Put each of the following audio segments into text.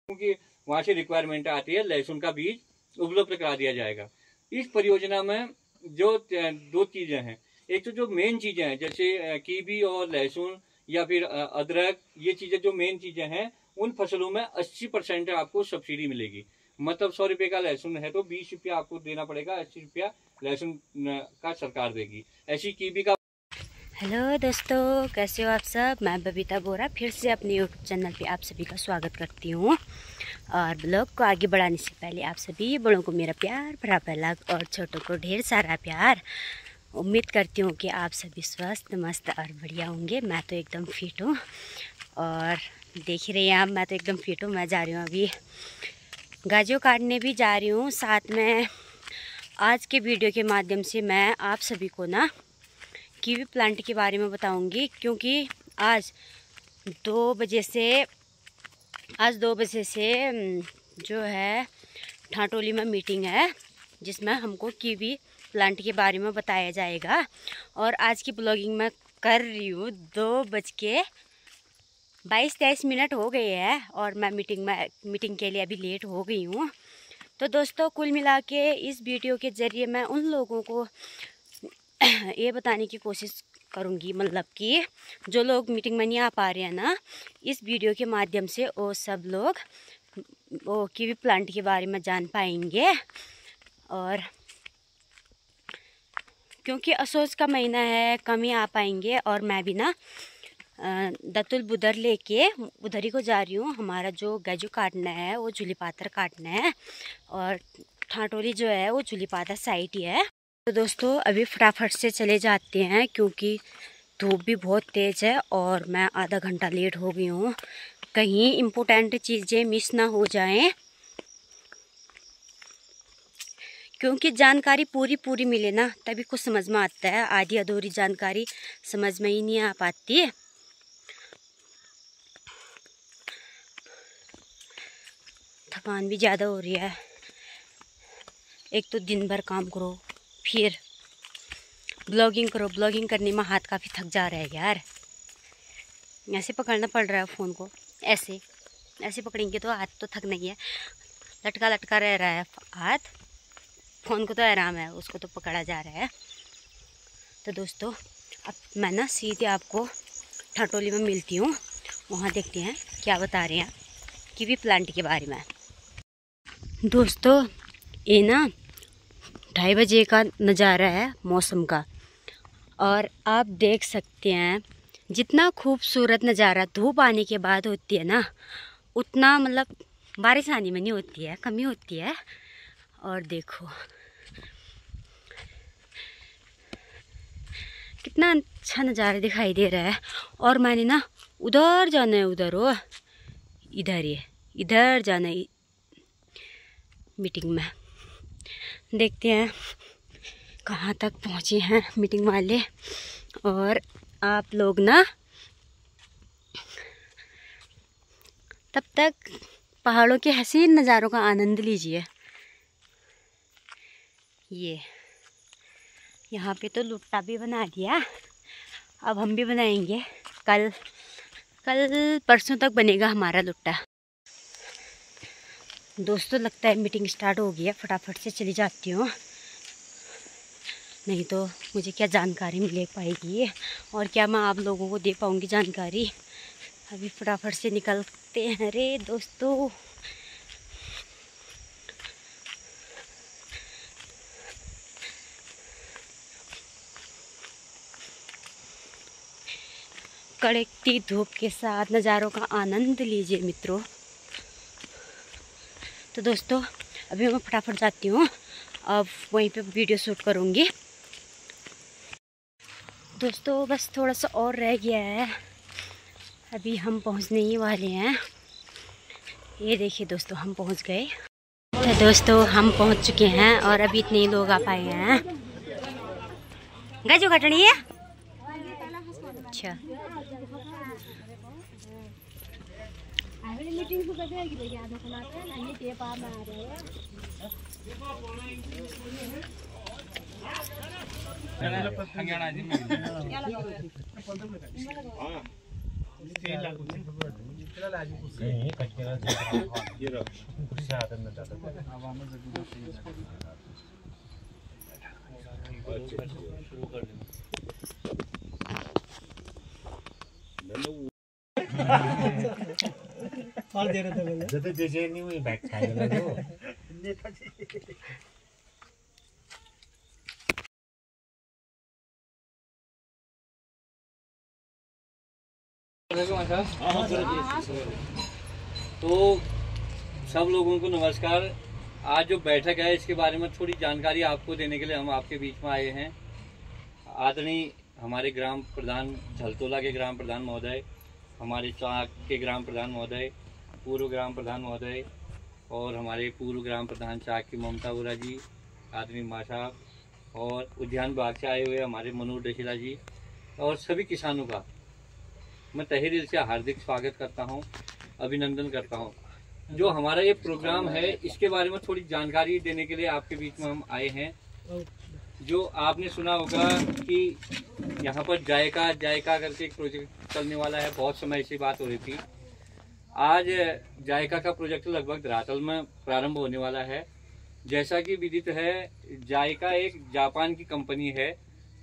क्योंकि वहां से रिक्वायरमेंट आती है, लहसुन का बीज उपलब्ध करा दिया जाएगा। इस परियोजना में जो 2 चीजें हैं, एक तो जो मेन चीजें हैं जैसे कीवी और लहसुन या फिर अदरक, ये चीजें जो मेन चीजें हैं, उन फसलों में 80% आपको सब्सिडी मिलेगी। मतलब 100 रुपए का लहसुन है तो 20 रुपया आपको देना पड़ेगा, 80 रुपया लहसुन का सरकार देगी। ऐसी कीवी का। हेलो दोस्तों, कैसे हो आप सब। मैं बबीता बोरा फिर से अपने यूट्यूब चैनल पे आप सभी का स्वागत करती हूँ। और ब्लॉग को आगे बढ़ाने से पहले आप सभी बड़ों को मेरा प्यार भरा पहला और छोटों को ढेर सारा प्यार। उम्मीद करती हूँ कि आप सभी स्वस्थ मस्त और बढ़िया होंगे। मैं तो एकदम फिट हूँ और देख ही रही हैं आप, मैं तो एकदम फिट हूँ। मैं जा रही हूँ अभी गाजर काटने भी जा रही हूँ। साथ में आज के वीडियो के माध्यम से मैं आप सभी को ना कीवी प्लांट के बारे में बताऊंगी, क्योंकि आज 2 बजे से जो है ठाटोली में मीटिंग है, जिसमें हमको कीवी प्लांट के बारे में बताया जाएगा। और आज की ब्लॉगिंग मैं कर रही हूँ 2:22-23 हो गए हैं और मैं मीटिंग के लिए अभी लेट हो गई हूँ। तो दोस्तों, कुल मिला के इस वीडियो के ज़रिए मैं उन लोगों को ये बताने की कोशिश करूँगी, मतलब कि जो लोग मीटिंग में नहीं आ पा रहे हैं ना, इस वीडियो के माध्यम से वो सब लोग वो कीवी प्लांट के बारे में जान पाएंगे। और क्योंकि असोज का महीना है, कम ही आ पाएंगे। और मैं भी ना दत्तुल बुदर लेके उधर ही को जा रही हूँ। हमारा जो गैजू काटना है वो झूली पातर काटना है, और ठाटोली जो है वो झूली पातर साइड ही है। तो दोस्तों, अभी फटाफट से चले जाते हैं, क्योंकि धूप भी बहुत तेज़ है और मैं आधा घंटा लेट हो गई हूँ। कहीं इम्पोर्टेंट चीज़ें मिस ना हो जाएं, क्योंकि जानकारी पूरी मिले ना तभी कुछ समझ में आता है। आधी अधूरी जानकारी समझ में ही नहीं आ पाती है। थकान भी ज़्यादा हो रही है। एक तो दिन भर काम करो, फिर ब्लॉगिंग करो। ब्लॉगिंग करने में हाथ काफ़ी थक जा रहा है यार। ऐसे पकड़ना पड़ रहा है फ़ोन को, ऐसे पकड़ेंगे तो हाथ तो थक नहीं है। लटका रह रहा है हाथ। फ़ोन को तो आराम है, उसको तो पकड़ा जा रहा है। तो दोस्तों, अब मैं ना सीधे आपको ठाटोली में मिलती हूँ। वहाँ देखते हैं क्या बता रहे हैं कीवी प्लांट के बारे में। दोस्तों, ये ना 2:30 बजे का नज़ारा है मौसम का, और आप देख सकते हैं जितना खूबसूरत नज़ारा धूप आने के बाद होती है ना, उतना मतलब बारिश आने में नहीं होती है, कमी होती है। और देखो कितना अच्छा नज़ारा दिखाई दे रहा है। और मैंने ना उधर जाना है, इधर जाना है मीटिंग में। देखते हैं कहाँ तक पहुँचे हैं मीटिंग वाले। और आप लोग ना तब तक पहाड़ों के हसीन नज़ारों का आनंद लीजिए। ये यहाँ पे तो लुट्टा भी बना दिया, अब हम भी बनाएंगे। कल परसों तक बनेगा हमारा लुट्टा। दोस्तों, लगता है मीटिंग स्टार्ट हो गई है। फटाफट से चली जाती हूँ, नहीं तो मुझे क्या जानकारी मिल पाएगी और क्या मैं आप लोगों को दे पाऊँगी जानकारी। अभी फटाफट से निकलते हैं रे दोस्तों। कड़कती धूप के साथ नज़ारों का आनंद लीजिए मित्रों। तो दोस्तों, अभी मैं फटाफट जाती हूँ, अब वहीं पे वीडियो शूट करूँगी। दोस्तों, बस थोड़ा सा और रह गया है, अभी हम पहुँचने ही वाले हैं। ये देखिए दोस्तों, हम पहुँच गए। तो दोस्तों, हम पहुँच चुके हैं और अभी इतने ही लोग आ पाए हैं। गाजर काटनी है। अच्छा, और दे रहे थे बोले जब बेचे नहीं हुई बैग खाएगा तो तो सब लोगों को नमस्कार। आज जो बैठक है इसके बारे में थोड़ी जानकारी आपको देने के लिए हम आपके बीच में आए हैं। आदरणीय हमारे ग्राम प्रधान झलतोला के ग्राम प्रधान महोदय, हमारे चाक के ग्राम प्रधान महोदय, पूर्व ग्राम प्रधान महोदय और हमारे पूर्व ग्राम प्रधान चाक की ममता बोरा जी, आदरणीय माँ साहब, और उद्यान विभाग से आए हुए हमारे मनोज डशीला जी और सभी किसानों का मैं तहे दिल से हार्दिक स्वागत करता हूं, अभिनंदन करता हूं। जो हमारा ये प्रोग्राम है इसके बारे में थोड़ी जानकारी देने के लिए आपके बीच में हम आए हैं। जो आपने सुना होगा कि यहाँ पर जायका करके एक प्रोजेक्ट चलने वाला है, बहुत समय से बात हो रही थी। आज जायका का प्रोजेक्ट लगभग धरातल में प्रारंभ होने वाला है। जैसा कि विदित है, जायका एक जापान की कंपनी है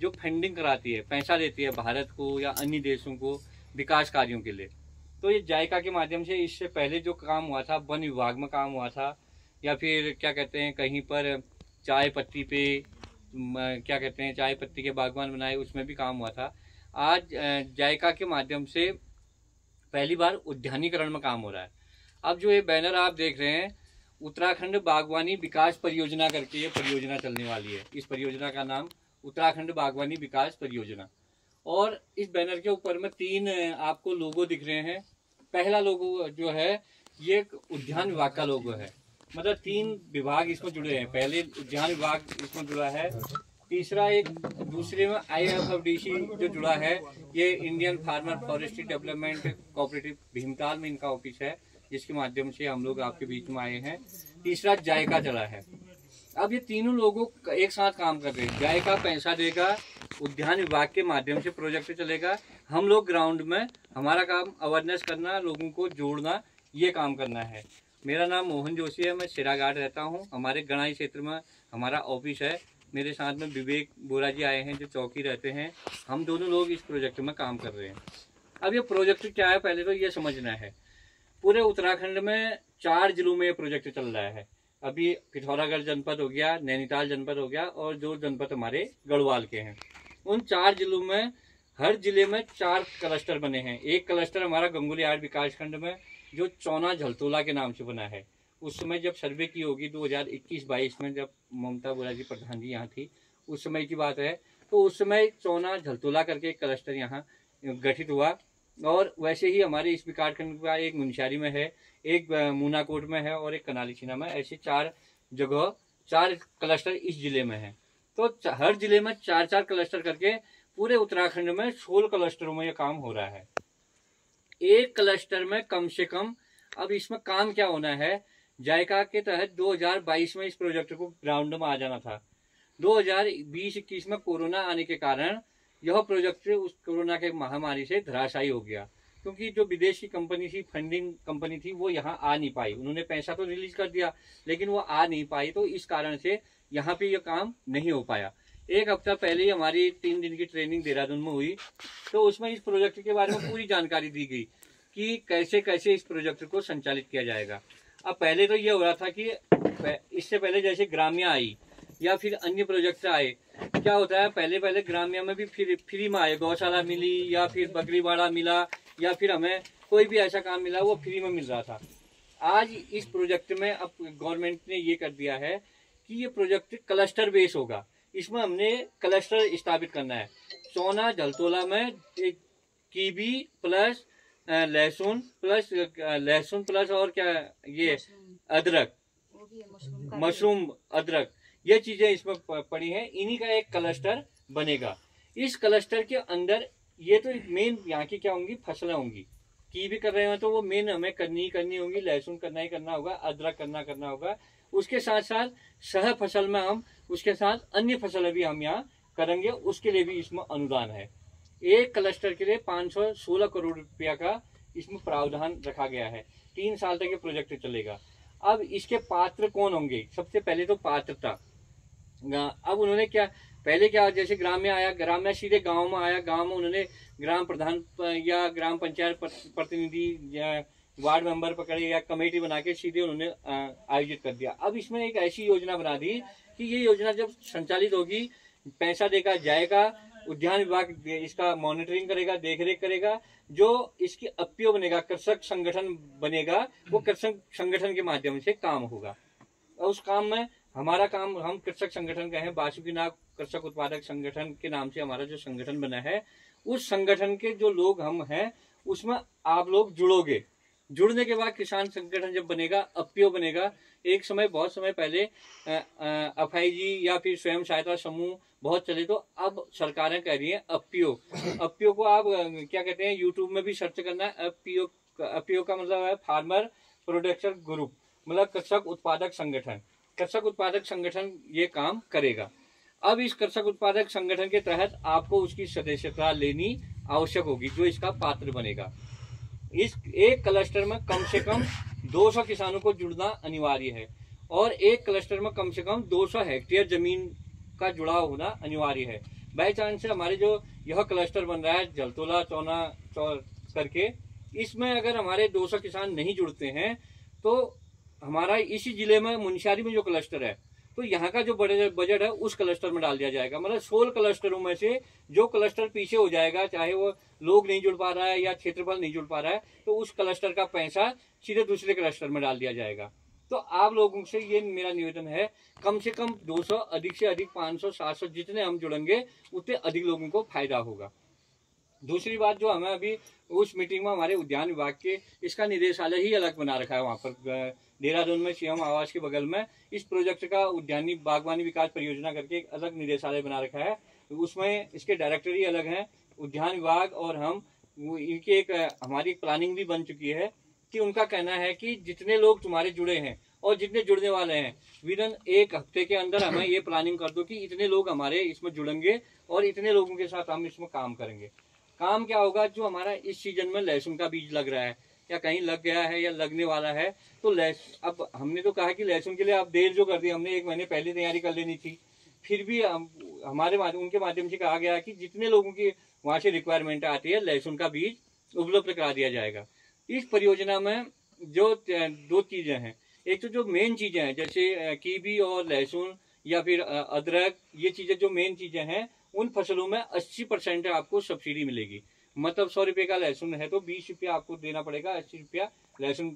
जो फंडिंग कराती है, पैसा देती है भारत को या अन्य देशों को विकास कार्यों के लिए। तो ये जायका के माध्यम से इससे पहले जो काम हुआ था वन विभाग में काम हुआ था, या फिर क्या कहते हैं कहीं पर चाय पत्ती पे क्या कहते हैं चाय पत्ती के बागवान बनाए, उसमें भी काम हुआ था। आज जायका के माध्यम से पहली बार उद्यानीकरण में काम हो रहा है। अब जो ये बैनर आप देख रहे हैं, उत्तराखंड बागवानी विकास परियोजना करके ये परियोजना चलने वाली है। इस परियोजना का नाम उत्तराखंड बागवानी विकास परियोजना। और इस बैनर के ऊपर में 3 आपको लोगो दिख रहे हैं। पहला लोगो जो है ये उद्यान विभाग का लोगो है, मतलब 3 विभाग इसमें जुड़े हैं। पहले उद्यान विभाग इसमें जुड़ा है, तीसरा एक दूसरे में IFFDC जो जुड़ा है, ये Indian farmer forestry development cooperative Bhimtal में इनका ऑफिस है, जिसके माध्यम से हम लोग आपके बीच में आए हैं। तीसरा जायका चला है। अब ये तीनों लोगों एक साथ काम कर रहे हैं। जायका पैसा देगा, उद्यान विभाग के माध्यम से प्रोजेक्ट चलेगा, हम लोग ग्राउंड में हमारा काम अवेयरनेस करना, लोगों को जोड़ना, ये काम करना है। मेरा नाम मोहन जोशी है, मैं सिराघाट रहता हूँ। हमारे गणाई क्षेत्र में हमारा ऑफिस है। मेरे साथ में विवेक बोरा जी आए हैं जो चौकी रहते हैं। हम दोनों लोग इस प्रोजेक्ट में काम कर रहे हैं। अब ये प्रोजेक्ट क्या है पहले तो ये समझना है। पूरे उत्तराखंड में 4 जिलों में ये प्रोजेक्ट चल रहा है। अभी पिथौरागढ़ जनपद हो गया, नैनीताल जनपद हो गया और 2 जनपद हमारे गढ़वाल के हैं। उन 4 जिलों में हर जिले में 4 क्लस्टर बने हैं। एक क्लस्टर हमारा गंगोलीहाट विकास खंड में जो चौना झलतोला के नाम से बना है। उस समय जब सर्वे की होगी 2021-22 में, जब ममता बोरा जी प्रधान जी यहाँ थी, उस समय की बात है। तो उस समय चौना झलतोला करके एक क्लस्टर यहाँ गठित हुआ। और वैसे ही हमारे इस विकास खंड का एक मुनस्यारी में है, एक मूनाकोट में है और एक कनाली छीना में। ऐसे 4 जगह 4 क्लस्टर इस जिले में है। तो हर जिले में 4-4 क्लस्टर करके पूरे उत्तराखंड में 16 क्लस्टरों में ये काम हो रहा है। एक क्लस्टर में कम से कम, अब इसमें काम क्या होना है, जायका के तहत 2022 में इस प्रोजेक्ट को ग्राउंड में आ जाना था। 2020-21 में कोरोना आने के कारण यह प्रोजेक्ट उस कोरोना के महामारी से धराशायी हो गया, क्योंकि जो विदेश की कंपनी थी, फंडिंग कंपनी थी, वो यहाँ आ नहीं पाई। उन्होंने पैसा तो रिलीज कर दिया लेकिन वो आ नहीं पाई, तो इस कारण से यहाँ पे ये काम नहीं हो पाया। एक हफ्ता पहले ही हमारी 3 दिन की ट्रेनिंग देहरादून में हुई, तो उसमें इस प्रोजेक्ट के बारे में पूरी जानकारी दी गई कि कैसे कैसे इस प्रोजेक्ट को संचालित किया जाएगा। अब पहले तो ये हो रहा था कि इससे पहले जैसे ग्राम्या आई या फिर अन्य प्रोजेक्ट आए, क्या होता है, पहले ग्राम्या में भी फ्री में आए, गौशाला मिली या फिर बकरीवाड़ा मिला या फिर हमें कोई भी ऐसा काम मिला वो फ्री में मिल रहा था। आज इस प्रोजेक्ट में अब गवर्नमेंट ने ये कर दिया है कि ये प्रोजेक्ट क्लस्टर बेस होगा। इसमें हमने क्लस्टर स्थापित करना है। चौना झलतोला में कीवी प्लस लहसुन प्लस और क्या, ये अदरक, मशरूम अदरक, ये चीजें इसमें पड़ी हैं। इन्हीं का एक क्लस्टर बनेगा। इस क्लस्टर के अंदर ये तो मेन यहाँ की क्या होंगी, फसलें होंगी। कीवी कर रहे हो तो वो मेन हमें करनी होगी, लहसुन करना होगा, अदरक करना होगा। उसके साथ साथ सह फसल में हम उसके साथ अन्य फसलें भी हम यहाँ करेंगे, उसके लिए भी इसमें अनुदान है। एक क्लस्टर के लिए 516 करोड़ रुपया का इसमें प्रावधान रखा गया है। 3 साल तक ये प्रोजेक्ट चलेगा। अब इसके पात्र कौन होंगे? सबसे पहले तो पात्रता। अब उन्होंने क्या, पहले क्या, जैसे ग्राम में आया, ग्राम में सीधे गांव में आया, गांव में उन्होंने ग्राम प्रधान या ग्राम पंचायत प्रतिनिधि या वार्ड मेंबर पकड़े या कमेटी बना के सीधे उन्होंने आयोजित कर दिया। अब इसमें एक ऐसी योजना बना दी कि ये योजना जब संचालित होगी, पैसा देखा जाएगा, उद्यान विभाग इसका मॉनिटरिंग करेगा, देखरेख करेगा, जो इसकी अपीओ बनेगा, कृषक संगठन बनेगा, वो कृषक संगठन के माध्यम से काम होगा। और उस काम में हमारा काम, हम कृषक संगठन का है, बासुकीनाग कृषक उत्पादक संगठन के नाम से हमारा जो संगठन बना है, उस संगठन के जो लोग हम हैं उसमें आप लोग जुड़ोगे। जुड़ने के बाद किसान संगठन जब बनेगा, अपीओ बनेगा। एक समय, बहुत समय पहले FIG या फिर स्वयं सहायता समूह बहुत चले, तो अब सरकारें कह रही है अपीओ। अपीओ को आप क्या कहते हैं, यूट्यूब में भी सर्च करना है। अपीओ का मतलब है फार्मर प्रोडक्शन ग्रुप, मतलब कृषक उत्पादक संगठन। कृषक उत्पादक संगठन ये काम करेगा। अब इस कृषक उत्पादक संगठन के तहत आपको उसकी सदस्यता लेनी आवश्यक होगी, जो इसका पात्र बनेगा। इस एक क्लस्टर में कम से कम 200 किसानों को जुड़ना अनिवार्य है, और एक क्लस्टर में कम से कम 200 हेक्टेयर जमीन का जुड़ाव होना अनिवार्य है। बाई चांस से हमारे जो यह क्लस्टर बन रहा है जलतोला चौना करके, इसमें अगर हमारे 200 किसान नहीं जुड़ते हैं तो हमारा इसी जिले में मुनस्यारी में जो क्लस्टर है, तो यहाँ का जो बजट है उस क्लस्टर में डाल दिया जाएगा। मतलब 16 क्लस्टरों में से जो क्लस्टर पीछे हो जाएगा, चाहे वो लोग नहीं जुड़ पा रहा है या क्षेत्रफल नहीं जुड़ पा रहा है, तो उस क्लस्टर का पैसा सीधे दूसरे क्लस्टर में डाल दिया जाएगा। तो आप लोगों से ये मेरा निवेदन है, कम से कम 200, अधिक से अधिक 500, 700, जितने हम जुड़ेंगे उतने अधिक लोगों को फायदा होगा। दूसरी बात, जो हमें अभी उस मीटिंग में हमारे उद्यान विभाग के, इसका निदेशालय ही अलग बना रखा है वहाँ पर देहरादून में, सीएम आवास के बगल में इस प्रोजेक्ट का उद्यानी बागवानी विकास परियोजना करके एक अलग निदेशालय बना रखा है। उसमें इसके डायरेक्टर ही अलग हैं, उद्यान विभाग और हम, इनकी एक हमारी प्लानिंग भी बन चुकी है कि उनका कहना है कि जितने लोग तुम्हारे जुड़े हैं और जितने जुड़ने वाले हैं, विदिन 1 हफ्ते के अंदर हमें ये प्लानिंग कर दो कि इतने लोग हमारे इसमें जुड़ेंगे और इतने लोगों के साथ हम इसमें काम करेंगे। काम क्या होगा, जो हमारा इस सीजन में लहसुन का बीज लग रहा है या कहीं लग गया है या लगने वाला है, तो अब हमने तो कहा कि लहसुन के लिए आप देर जो कर दी, हमने 1 महीने पहले तैयारी कर लेनी थी। फिर भी हमारे उनके माध्यम से कहा गया कि जितने लोगों की वहां से रिक्वायरमेंट आती है, लहसुन का बीज उपलब्ध करा दिया जाएगा। इस परियोजना में जो 2 चीजें हैं, एक तो जो मेन चीजें हैं जैसे कीवी और लहसुन या फिर अदरक, ये चीजें जो मेन चीजें हैं, उन फसलों में 80% आपको सब्सिडी मिलेगी। मतलब 100 रुपए का लहसुन है तो 20 रुपया आपको देना पड़ेगा, 80 रुपया लहसुन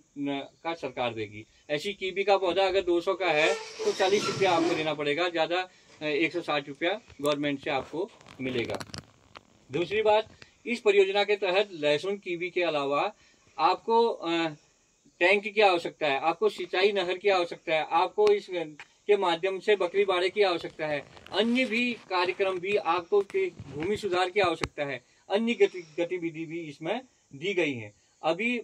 का सरकार देगी। ऐसी कीवी का पौधा अगर 200 का है तो 40 रुपया आपको देना पड़ेगा, ज्यादा 160 रुपया गवर्नमेंट से आपको मिलेगा। दूसरी बात, इस परियोजना के तहत लहसुन कीवी के अलावा आपको टैंक की आवश्यकता है, आपको सिंचाई नहर की आवश्यकता है, आपको इस के माध्यम से बकरी बाड़े की आवश्यकता है, अन्य भी कार्यक्रम भी आपको, भूमि सुधार की आवश्यकता है, अन्य गतिविधि भी इसमें दी गई है। अभी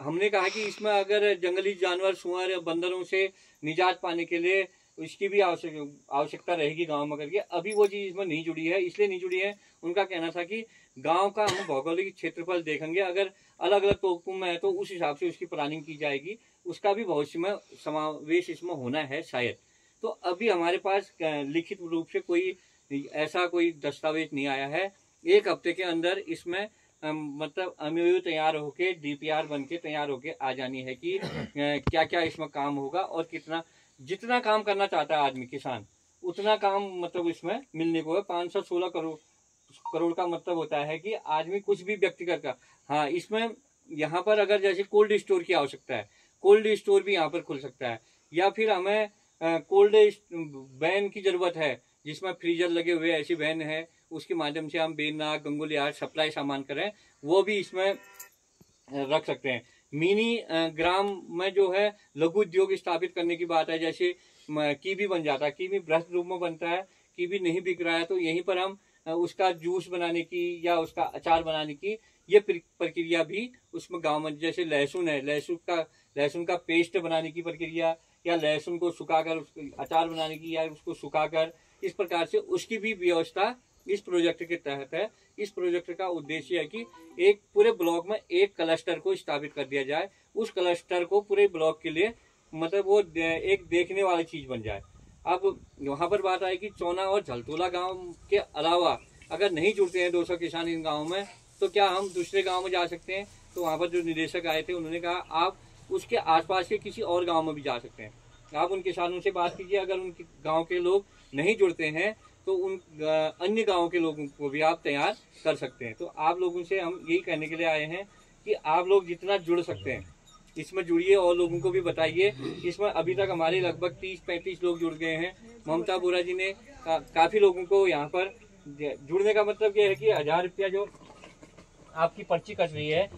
हमने कहा कि इसमें अगर जंगली जानवर, सुअर, बंदरों से निजात पाने के लिए इसकी भी आवश्यकता रहेगी गांव में करके, अभी वो चीज इसमें नहीं जुड़ी है। इसलिए नहीं जुड़ी है, उनका कहना था कि गांव का हम भौगोलिक क्षेत्रफल देखेंगे, अगर अलग अलग तोकू में है तो उस हिसाब से उसकी प्लानिंग की जाएगी, उसका भी भविष्य में समावेश इसमें होना है शायद। तो अभी हमारे पास लिखित रूप से कोई ऐसा कोई दस्तावेज नहीं आया है। 1 हफ्ते के अंदर इसमें मतलब MOU तैयार होके, DPR बन के तैयार होके आ जानी है कि क्या क्या इसमें काम होगा और कितना, जितना काम करना चाहता है आदमी किसान, उतना काम मतलब इसमें मिलने को है। 516 करोड़ का मतलब होता है कि आदमी कुछ भी व्यक्तिगत का, हाँ, इसमें यहाँ पर अगर जैसे कोल्ड स्टोर की आवश्यकता है, कोल्ड स्टोर भी यहाँ पर खुल सकता है, या फिर हमें कोल्ड वैन की जरूरत है जिसमें फ्रीजर लगे हुए ऐसी वैन है, उसके माध्यम से हम बेना गंगोली आर सप्लाई सामान करें, वो भी इसमें रख सकते हैं। मिनी ग्राम में जो है लघु उद्योग स्थापित करने की बात है, जैसे कीवी बन जाता है, कीवी बृहद रूप में बनता है, कीवी नहीं बिक रहा है तो यहीं पर हम उसका जूस बनाने की या उसका अचार बनाने की ये प्रक्रिया भी उसमें गांव में, जैसे लहसुन है, लहसुन का पेस्ट बनाने की प्रक्रिया, या लहसुन को सुखाकर अचार बनाने की, या उसको सुखाकर, इस प्रकार से उसकी भी व्यवस्था इस प्रोजेक्ट के तहत है। इस प्रोजेक्ट का उद्देश्य है कि एक पूरे ब्लॉक में एक क्लस्टर को स्थापित कर दिया जाए। उस क्लस्टर को पूरे ब्लॉक के लिए मतलब वो एक देखने वाली चीज बन जाए। अब वहां पर बात आई कि चौना और झलतोला गांव के अलावा अगर नहीं जुड़ते हैं 200 किसान इन गाँव में, तो क्या हम दूसरे गाँव में जा सकते हैं? तो वहां पर जो निदेशक आए थे उन्होंने कहा आप उसके आसपास के किसी और गांव में भी जा सकते हैं। आप उन किसानों से बात कीजिए, अगर उनके गांव के लोग नहीं जुड़ते हैं तो उन अन्य गांव के लोगों को भी आप तैयार कर सकते हैं। तो आप लोगों से हम यही कहने के लिए आए हैं कि आप लोग जितना जुड़ सकते हैं इसमें जुड़िए और लोगों को भी बताइए। इसमें अभी तक हमारे लगभग 30-35 लोग जुड़ गए हैं। ममता बोरा जी ने काफी लोगों को यहाँ पर जुड़ने का मतलब ये है कि 1000 रुपया जो आपकी पर्ची कट रही है,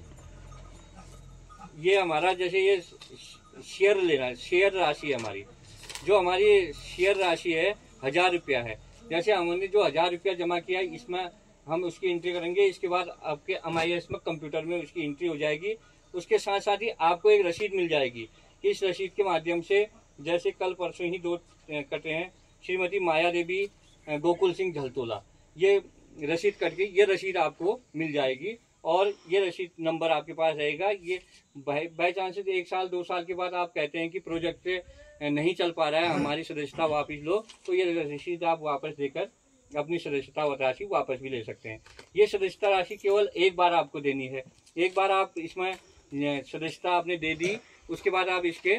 ये हमारा जैसे ये शेयर लेना, शेयर राशि है हमारी, जो हमारी शेयर राशि है 1000 रुपया है। जैसे हमने जो 1000 रुपया जमा किया है इसमें हम उसकी एंट्री करेंगे। इसके बाद आपके MIS में कंप्यूटर में उसकी एंट्री हो जाएगी। उसके साथ साथ ही आपको एक रसीद मिल जाएगी। इस रसीद के माध्यम से जैसे कल परसों ही 2 कटे हैं, श्रीमती माया देवी गोकुल सिंह झलतोला, ये रसीद कट गई, ये रसीद आपको मिल जाएगी और ये रसीद नंबर आपके पास रहेगा। ये बाई चांस 1 साल 2 साल के बाद आप कहते हैं कि प्रोजेक्ट नहीं चल पा रहा है, हमारी सदस्यता वापस लो, तो ये रसीद आप वापस देकर अपनी सदस्यता राशि वापस भी ले सकते हैं। ये सदस्यता राशि केवल एक बार आपको देनी है। एक बार आप इसमें सदस्यता आपने दे दी, उसके बाद आप इसके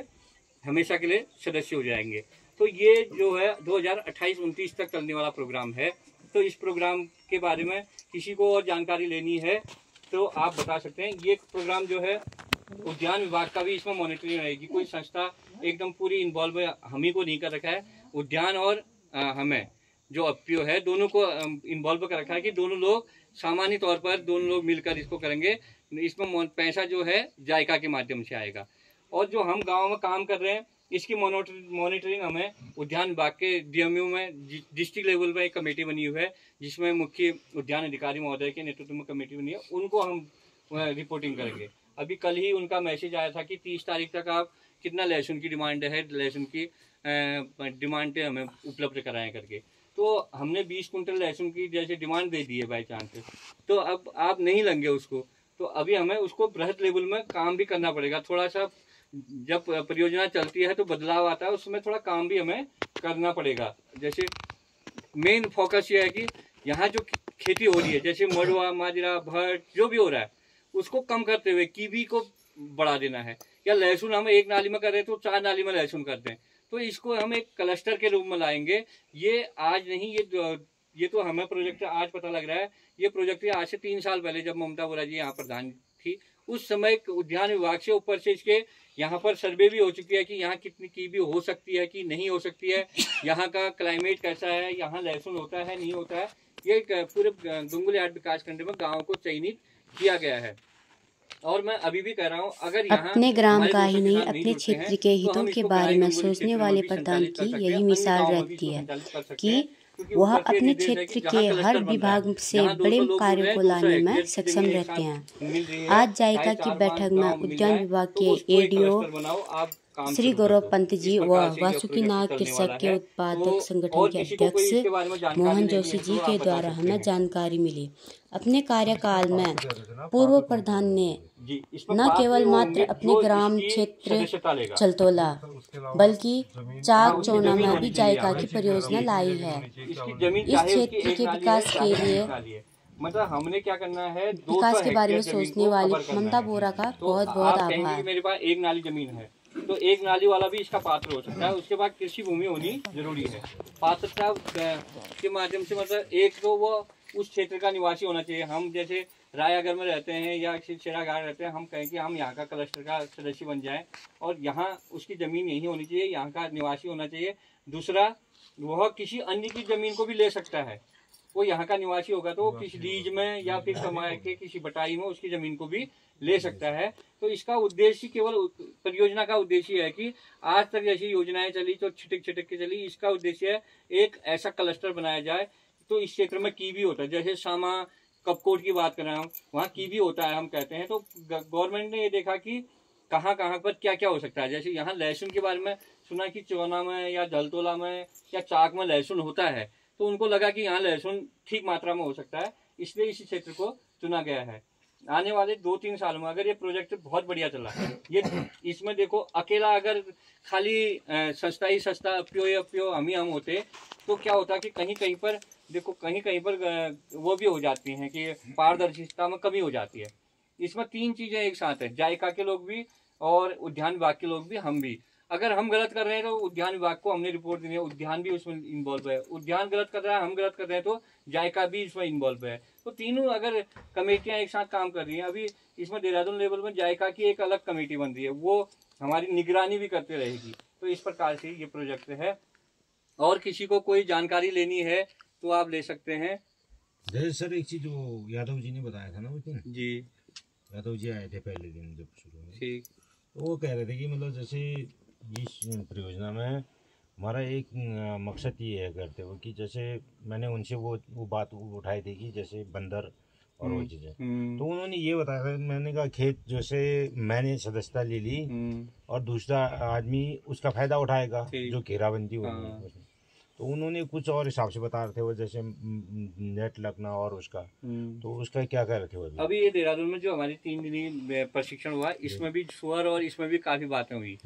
हमेशा के लिए सदस्य हो जाएंगे। तो ये जो है 2028-29 तक चलने वाला प्रोग्राम है। तो इस प्रोग्राम के बारे में किसी को और जानकारी लेनी है तो आप बता सकते हैं। ये प्रोग्राम जो है उद्यान विभाग का भी इसमें मॉनिटरिंग रहेगी। कोई संस्था एकदम पूरी इन्वॉल्व हम ही को नहीं कर रखा है, उद्यान और हमें जो अपीओ है दोनों को इन्वॉल्व कर रखा है कि दोनों लोग सामान्य तौर पर दोनों लोग मिलकर इसको करेंगे। इसमें पैसा जो है जायका के माध्यम से आएगा। और जो हम गाँव में काम कर रहे हैं इसकी मॉनिटरिंग हमें उद्यान विभाग के DMU में डिस्ट्रिक्ट लेवल में एक कमेटी बनी हुई है, जिसमें मुख्य उद्यान अधिकारी महोदय के नेतृत्व में कमेटी बनी है। उनको हम रिपोर्टिंग करेंगे। अभी कल ही उनका मैसेज आया था कि 30 तारीख तक आप कितना लहसुन की डिमांड है, लहसुन की डिमांड हमें उपलब्ध कराएं करके। तो हमने 20 कुंटल लहसुन की जैसे डिमांड दे दी है बाई चांस, तो अब आप नहीं लेंगे उसको, तो अभी हमें उसको बृहद लेवल में काम भी करना पड़ेगा। थोड़ा सा जब परियोजना चलती है तो बदलाव आता है, उसमें थोड़ा काम भी हमें करना पड़ेगा। जैसे मेन फोकस ये है कि यहाँ जो खेती हो रही है जैसे मड़ुआ, माजरा, भट्ट जो भी हो रहा है उसको कम करते हुए कीवी को बढ़ा देना है। या लहसुन हम एक नाली में कर रहे हैं तो 4 नाली में लहसुन करते हैं, तो इसको हम एक क्लस्टर के रूप में लाएंगे। ये आज नहीं, ये तो हमें प्रोजेक्ट आज पता लग रहा है। ये प्रोजेक्ट आज से 3 साल पहले जब ममता बोरा जी यहाँ प्रधान थी उस समय उद्यान विभाग से ऊपर से इसके यहाँ पर सर्वे भी हो चुकी है कि यहाँ कितनी कीवी हो सकती है कि नहीं हो सकती है, यहाँ का क्लाइमेट कैसा है, यहाँ लहसुन होता है नहीं होता है। ये पूरे गंगोली हाट विकास खंड में गाँव को चयनित किया गया है। और मैं अभी भी कह रहा हूँ, अगर यहाँ अपने ग्राम का ही नहीं अपने क्षेत्र के हितों के बारे में सोचने वाले प्रधान की यही मिसाल रहती है कि वह अपने क्षेत्र के हर विभाग से बड़े कार्यों को लाने में सक्षम रहते हैं। आज जायका की बैठक में उद्यान विभाग के ADO श्री गौरव पंत जी व वासुकीनाथ कृषक के उत्पादक संगठन के अध्यक्ष मोहन जोशी जी के द्वारा हमें जानकारी मिली। अपने कार्यकाल में पूर्व प्रधान ने न केवल मात्र अपने ग्राम क्षेत्र झलतोला बल्कि चाक चौना में भी जायका की परियोजना लाई है। इस क्षेत्र के विकास के लिए मतलब हमने क्या करना है, विकास के बारे में सोचने वाली ममता बोरा का बहुत बहुत आभार। मेरे पास 1 नाली जमीन है तो 1 नाली वाला भी इसका पात्र हो सकता है। उसके बाद कृषि भूमि होनी जरूरी है। पात्रता के माध्यम से मतलब एक तो वो उस क्षेत्र का निवासी होना चाहिए। हम जैसे रायागढ़ में रहते हैं या शेराघाट रहते हैं, हम कहें कि हम यहाँ का क्लस्टर का सदस्य बन जाएं और यहाँ उसकी ज़मीन यही होनी चाहिए, यहाँ का निवासी होना चाहिए। दूसरा, वह किसी अन्य की ज़मीन को भी ले सकता है। वो यहाँ का निवासी होगा तो किसी लीज में या फिर कमाए के किसी बटाई में उसकी ज़मीन को भी ले सकता है। तो इसका उद्देश्य केवल परियोजना का उद्देश्य है कि आज तक जैसी योजनाएं चली तो छिटक के चली। इसका उद्देश्य है एक ऐसा क्लस्टर बनाया जाए तो इस क्षेत्र में कीवी होता है। जैसे सामा कपकोट की बात कर रहा हूँ, वहाँ कीवी होता है हम कहते हैं। तो गवर्नमेंट ने ये देखा कि कहाँ पर क्या क्या हो सकता है। जैसे यहाँ लहसुन के बारे में सुना कि चौना में या झलतोला में या चाक में लहसुन होता है, तो उनको लगा कि यहाँ लहसुन ठीक मात्रा में हो सकता है, इसलिए इस क्षेत्र को चुना गया है। आने वाले 2-3 साल में अगर ये प्रोजेक्ट बहुत बढ़िया चला, ये इसमें देखो अकेला अगर खाली सस्ता ही सस्ता अप्यो हम होते तो क्या होता कि कहीं कहीं पर देखो कहीं कहीं पर वो भी हो जाती हैं कि पारदर्शिता में कमी हो जाती है। इसमें 3 चीजें एक साथ है, जायका के लोग भी और उद्यान विभाग के लोग भी, हम भी। अगर हम गलत कर रहे हैं तो उद्यान विभाग को हमने रिपोर्ट देनी है, उद्यान भी उसमें इन्वॉल्व है, उद्यान गलत कर रहा है, हम गलत कर रहे हैं तो जायका भी इसमें इन्वॉल्व है। तो तीनों अगर कमेटियां एक साथ काम कर रही हैं, अभी इसमें देहरादून लेवल में जायका की एक अलग कमेटी बन रही है, वो हमारी निगरानी भी करते रहेगी। तो इस प्रकार से ये प्रोजेक्ट है। और किसी को कोई जानकारी लेनी है तो आप ले सकते हैं। जैसे सर एक चीज वो यादव जी ने बताया था ना उस दिन, जी यादव जी आए थे पहले दिन जब शुरू में, ठीक। तो वो कह रहे थे कि मतलब जैसे इस परियोजना में हमारा एक मकसद ये है करते हुए कि जैसे मैंने उनसे वो बात उठाई थी कि जैसे बंदर और वो चीज़ें, तो उन्होंने ये बताया था, मैंने कहा खेत जैसे मैंने सदस्यता ले ली और दूसरा आदमी उसका फायदा उठाएगा जो घेराबंदी होगी, तो उन्होंने कुछ और हिसाब से बता रहे थे वो जैसे नेट लगना और उसका, तो उसका क्या कह रहे थे वो? अभी ये देहरादून में जो हमारी 3 दिनी प्रशिक्षण हुआ, इसमें भी सुअर और इसमें भी काफी बातें हुई।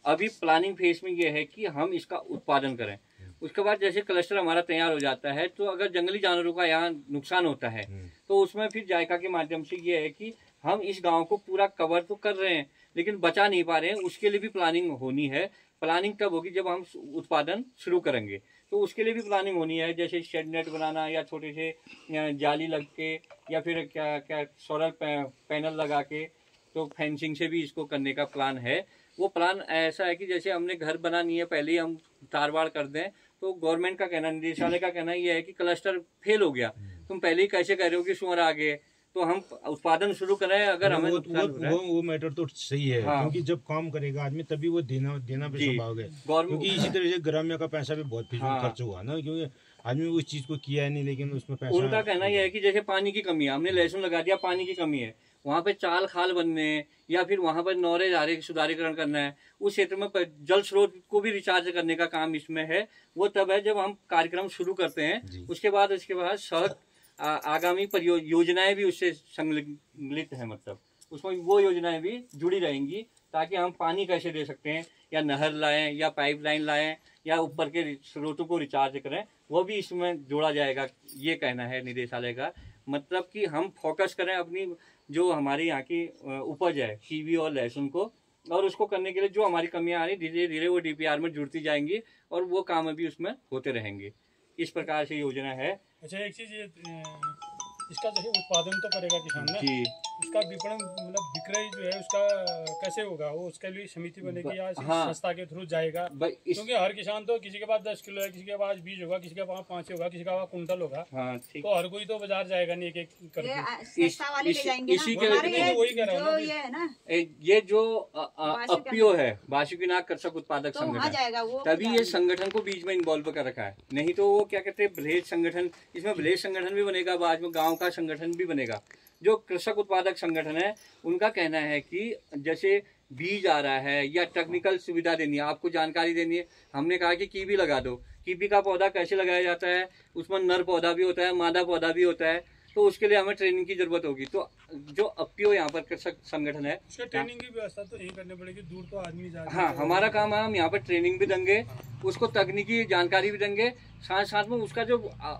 अभी प्लानिंग फेज में ये है कि हम इसका उत्पादन करें। उसके बाद जैसे क्लस्टर हमारा तैयार हो जाता है तो अगर जंगली जानवरों का यहाँ नुकसान होता है तो उसमें फिर जायका के माध्यम से ये है कि हम इस गांव को पूरा कवर तो कर रहे हैं लेकिन बचा नहीं पा रहे हैं, उसके लिए भी प्लानिंग होनी है। प्लानिंग तब होगी जब हम उत्पादन शुरू करेंगे, तो उसके लिए भी प्लानिंग होनी है, जैसे शेड नेट बनाना या छोटे से जाली लग के या फिर क्या सोलर पैनल लगा के, तो फेंसिंग से भी इसको करने का प्लान है। वो प्लान ऐसा है कि जैसे हमने घर बनानी है पहले ही हम तारबाड़ कर दें, तो गवर्नमेंट का कहना, निदेशालय का कहना ये है कि क्लस्टर फेल हो गया, तुम पहले ही कैसे कह रहे हो कि सुअर आ गए, तो हम उत्पादन शुरू करें अगर हमें वो मैटर तो सही है। हाँ। क्योंकि जब काम करेगा आदमी तभी वो देना भी संभव है, क्योंकि इसी तरह से ग्राम्य का पैसा भी बहुत फिजूल खर्च हुआ ना, क्योंकि आदमी उस चीज को किया है नहीं लेकिन उसमें पैसा। उनका कहना यह है कि जैसे पानी की कमी है, हमने लहसुन लगा दिया, पानी की कमी है, वहाँ पे चाल खाल बनने या फिर वहाँ पर नौरे धारे सुधारीकरण करना है, उस क्षेत्र में जल स्रोत को भी रिचार्ज करने का काम इसमें है। वो तब है जब हम कार्यक्रम शुरू करते हैं, उसके बाद सड़क आगामी परियोजनाएं भी उससे संलग्नित है, मतलब उसमें वो योजनाएं भी जुड़ी रहेंगी ताकि हम पानी कैसे दे सकते हैं, या नहर लाएं या पाइपलाइन लाएं या ऊपर के स्रोतों को रिचार्ज करें, वो भी इसमें जोड़ा जाएगा। ये कहना है निदेशालय का, मतलब कि हम फोकस करें अपनी जो हमारी यहाँ की उपज है कीवी और लहसुन को, और उसको करने के लिए जो हमारी कमियां आ रही धीरे धीरे वो डीपीआर में जुड़ती जाएंगी और वो काम भी उसमें होते रहेंगे। इस प्रकार से योजना है। अच्छा एक चीज ये इसका जैसे उत्पादन तो करेगा किसान ना जी, उसका विपणन मतलब विक्रय जो है उसका कैसे होगा, वो उसके लिए समिति बनेगी या संस्था के थ्रू जाएगा? क्योंकि हर किसान तो किसी के पास 10 किलो है, किसी के पास 20 होगा, किसी के पास 5 होगा, किसी के पास कुंटल होगा, तो हर कोई तो बाजार जाएगा नहीं एक करके। इसी के वही कह रहा हूँ, ये जो अपियो है बासुकीनाग कृषक उत्पादक संगठन, तभी ये संगठन को बीच में इन्वॉल्व कर रखा है, नहीं तो वो क्या कहते हैं विलेज संगठन, इसमें विलेज संगठन भी बनेगा, बाद में गाँव का संगठन भी बनेगा। जो कृषक उत्पादक संगठन है उनका कहना है कि जैसे बीज आ रहा है या टेक्निकल सुविधा देनी है, आपको जानकारी देनी है, हमने कहा कि कीवी लगा दो, कीवी का पौधा कैसे लगाया जाता है, उसमें नर पौधा भी होता है, मादा पौधा भी होता है, तो उसके लिए हमें ट्रेनिंग की जरूरत होगी। तो जो अपियो यहाँ पर कृषक संगठन है, उसका ट्रेनिंग की व्यवस्था तो यही करनी पड़ेगी, दूर तो आदमी जा। हाँ, हमारा काम है, हम यहाँ पर ट्रेनिंग भी देंगे, उसको तकनीकी जानकारी भी देंगे, साथ साथ में उसका जो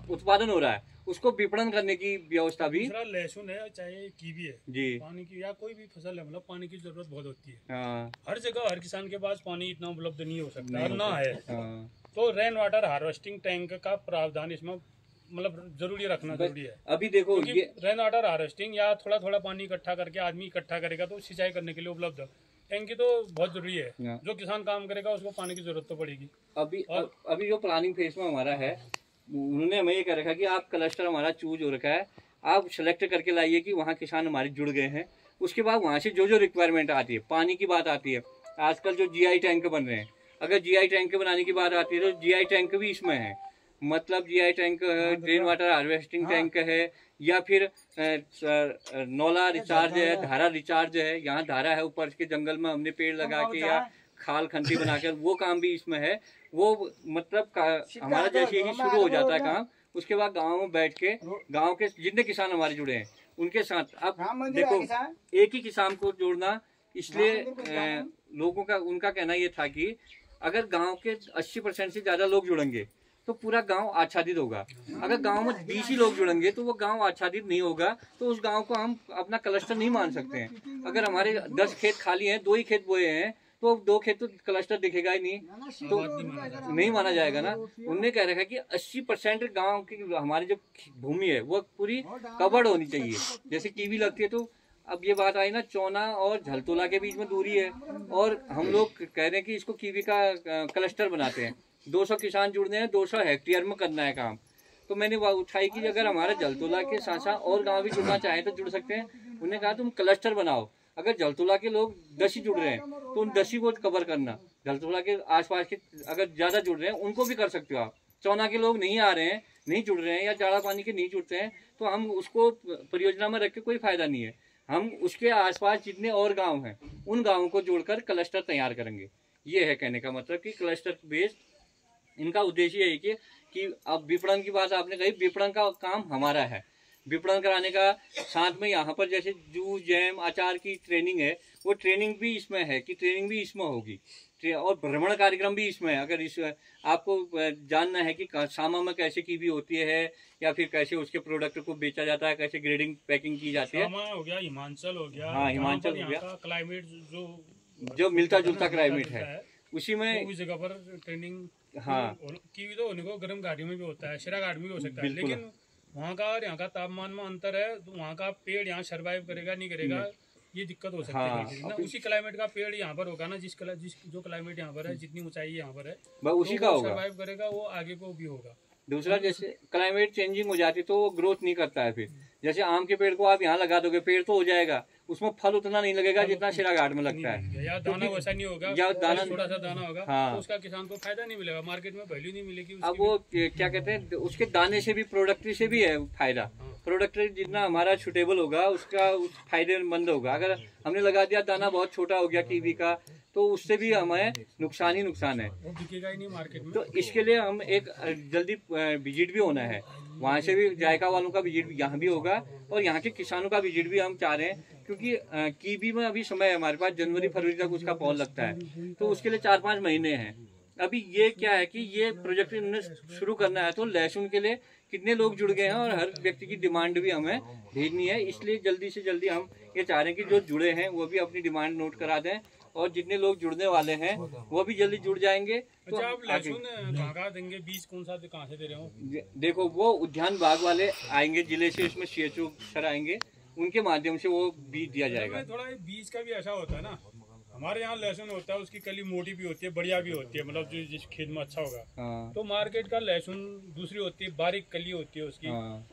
उत्पादन हो रहा है उसको विपणन करने की व्यवस्था भी। लहसुन है चाहे कीवी है जी, पानी की या कोई भी फसल है, मतलब पानी की जरूरत बहुत होती है। हाँ। हर जगह हर किसान के पास पानी इतना उपलब्ध नहीं हो सकता ना है। तो रेन वाटर हार्वेस्टिंग टैंक का प्रावधान इसमें मतलब जरूरी रखना जरूरी है। अभी देखो ये रेन वाटर हार्वेस्टिंग या थोड़ा थोड़ा पानी इकट्ठा करके आदमी इकट्ठा करेगा तो सिंचाई करने के लिए उपलब्ध टैंक की तो बहुत जरूरी है। जो किसान काम करेगा उसको पानी की जरूरत तो पड़ेगी। अभी जो प्लानिंग फेज में हमारा है, उन्होंने हमें ये कह रखा कि आप क्लस्टर हमारा चूज हो रखा है, आप सेलेक्ट करके लाइए कि वहाँ किसान हमारे जुड़ गए हैं। उसके बाद वहाँ से जो जो रिक्वायरमेंट आती है, पानी की बात आती है, आजकल जो जीआई टैंक बन रहे हैं, अगर जीआई टैंक बनाने की बात आती है तो जीआई टैंक भी इसमें है, मतलब जीआई टैंक है, रेन वाटर हार्वेस्टिंग टैंक है, या फिर नौला रिचार्ज है, धारा रिचार्ज है। यहाँ धारा है, ऊपर के जंगल में हमने पेड़ लगा के या खाल खंती बनाकर वो काम भी इसमें है। वो मतलब हमारा जैसे ही शुरू हो जाता है काम, उसके बाद गाँव में बैठ के गाँव के जितने किसान हमारे जुड़े हैं उनके साथ, अब देखो एक ही किसान को जोड़ना, इसलिए लोगों का उनका कहना ये था कि अगर गांव के 80% से ज्यादा लोग जुड़ेंगे तो पूरा गांव आच्छादित होगा। अगर गांव में 20 ही लोग जुड़ेंगे तो वो गांव आच्छादित नहीं होगा, तो उस गांव को हम अपना क्लस्टर नहीं मान सकते हैं। अगर हमारे 10 खेत खाली हैं, 2 ही खेत बोए हैं, तो 2 खेत तो क्लस्टर दिखेगा ही नहीं, तो नहीं माना जाएगा ना। उनने कह रखा कि 80% गाँव की हमारी जो भूमि है वो पूरी कवर्ड होनी चाहिए। जैसे कीवी लगती है, तो अब ये बात आई ना, चौना और झलतोला के बीच में दूरी है, और हम लोग कह रहे हैं कि इसको कीवी का क्लस्टर बनाते हैं। 200 किसान जुड़ने हैं, 200 हेक्टेयर में करना है काम। तो मैंने बात उठाई कि अगर हमारे झलतोला के साथ साथ और गांव भी जुड़ना चाहें तो जुड़ सकते हैं। उन्होंने कहा तुम क्लस्टर बनाओ, अगर झलतोला के लोग 10 ही जुड़ रहे हैं तो उन 10 ही को कवर करना, झलतोला के आसपास के अगर ज्यादा जुड़ रहे हैं उनको भी कर सकते हो आप। चौना के लोग नहीं आ रहे हैं, नहीं जुड़ रहे हैं, या जाड़ा पानी के नहीं जुड़ते हैं, तो हम उसको परियोजना में रख के कोई फायदा नहीं है। हम उसके आसपास जितने और गांव हैं उन गांवों को जोड़कर क्लस्टर तैयार करेंगे। ये है कहने का मतलब कि क्लस्टर बेस्ड इनका उद्देश्य है कि अब विपणन की बात आपने कही, विपणन का काम हमारा है। विपणन कराने का साथ में यहाँ पर जैसे जूस जैम अचार की ट्रेनिंग है, वो ट्रेनिंग भी इसमें है कि ट्रेनिंग भी इसमें होगी, और भ्रमण कार्यक्रम भी इसमें है। अगर इस आपको जानना है कि सामा में कैसे कीवी होती है, या फिर कैसे उसके प्रोडक्ट को बेचा जाता है, कैसे ग्रेडिंग पैकिंग की जाती है। सामा हो गया, हिमाचल हो गया, हाँ हिमाचल हो गया, क्लाइमेट जो मिलता जुलता क्लाइमेट है उसी में उस जगह पर ट्रेनिंग। हाँ कीवी तो होने को गर्म घाटियों में भी होता है, शिरा घाट में भी हो सकता है, लेकिन वहाँ का और यहाँ का तापमान में अंतर है, तो वहाँ का पेड़ यहाँ सर्वाइव करेगा नहीं करेगा ये दिक्कत हो सकती है ना। उसी क्लाइमेट का पेड़ यहाँ पर होगा ना, जिस जो क्लाइमेट यहाँ पर है, जितनी ऊंचाई यहाँ पर है, उसी का होगा, सर्वाइव करेगा, वो आगे को भी होगा। दूसरा जैसे क्लाइमेट चेंजिंग हो जाती तो वो ग्रोथ नहीं करता है। फिर जैसे आम के पेड़ को आप यहाँ लगा दोगे, पेड़ तो हो जाएगा, उसमें फल उतना नहीं लगेगा जितना शिरा घाट में लगता है, या दाना वैसा नहीं होगा, या दाना थोड़ा सा दाना होगा। हाँ, तो उसका किसान को फायदा नहीं मिलेगा, मार्केट में वैल्यू नहीं मिलेगी। अब वो क्या कहते हैं, उसके दाने से भी प्रोडक्ट से भी है फायदा। प्रोडक्ट जितना हमारा सुटेबल होगा उसका फायदेमंद होगा। अगर हमने लगा दिया दाना बहुत छोटा हो गया कीवी का, तो उससे भी हमें नुकसान ही नुकसान है, वो बिकेगा ही नहीं मार्केट में। तो इसके लिए हम एक जल्दी विजिट भी होना है, वहाँ से भी जायका वालों का विजिट यहाँ भी होगा, और यहाँ के किसानों का विजिट भी हम चाह रहे हैं, क्योंकि कीवी में अभी समय है हमारे पास, जनवरी फरवरी तक उसका पौध लगता है, तो उसके लिए 4-5 महीने हैं। अभी ये क्या है कि ये प्रोजेक्ट इन्होंने शुरू करना है, तो लहसुन के लिए कितने लोग जुड़ गए हैं, और हर व्यक्ति की डिमांड भी हमें भेजनी है, इसलिए जल्दी से जल्दी हम ये चाह रहे हैं कि जो जुड़े हैं वो भी अपनी डिमांड नोट करा दें, और जितने लोग जुड़ने वाले हैं वो भी जल्दी जुड़ जाएंगे। तो अच्छा, आप लहसुन कहाँ देंगे, बीज कौन सा कहाँ से दे रहे हो? देखो वो उद्यान विभाग वाले आएंगे जिले से, उसमें CHO सर आएंगे, उनके माध्यम से वो बीज दिया जाएगा। थोड़ा बीज का भी ऐसा होता है ना, हमारे यहाँ लहसुन होता है, उसकी कली मोटी भी होती है, बढ़िया भी होती है, मतलब जो जिस खेत में अच्छा होगा। हाँ। तो मार्केट का लहसुन दूसरी होती है, बारीक कली होती है उसकी। हाँ।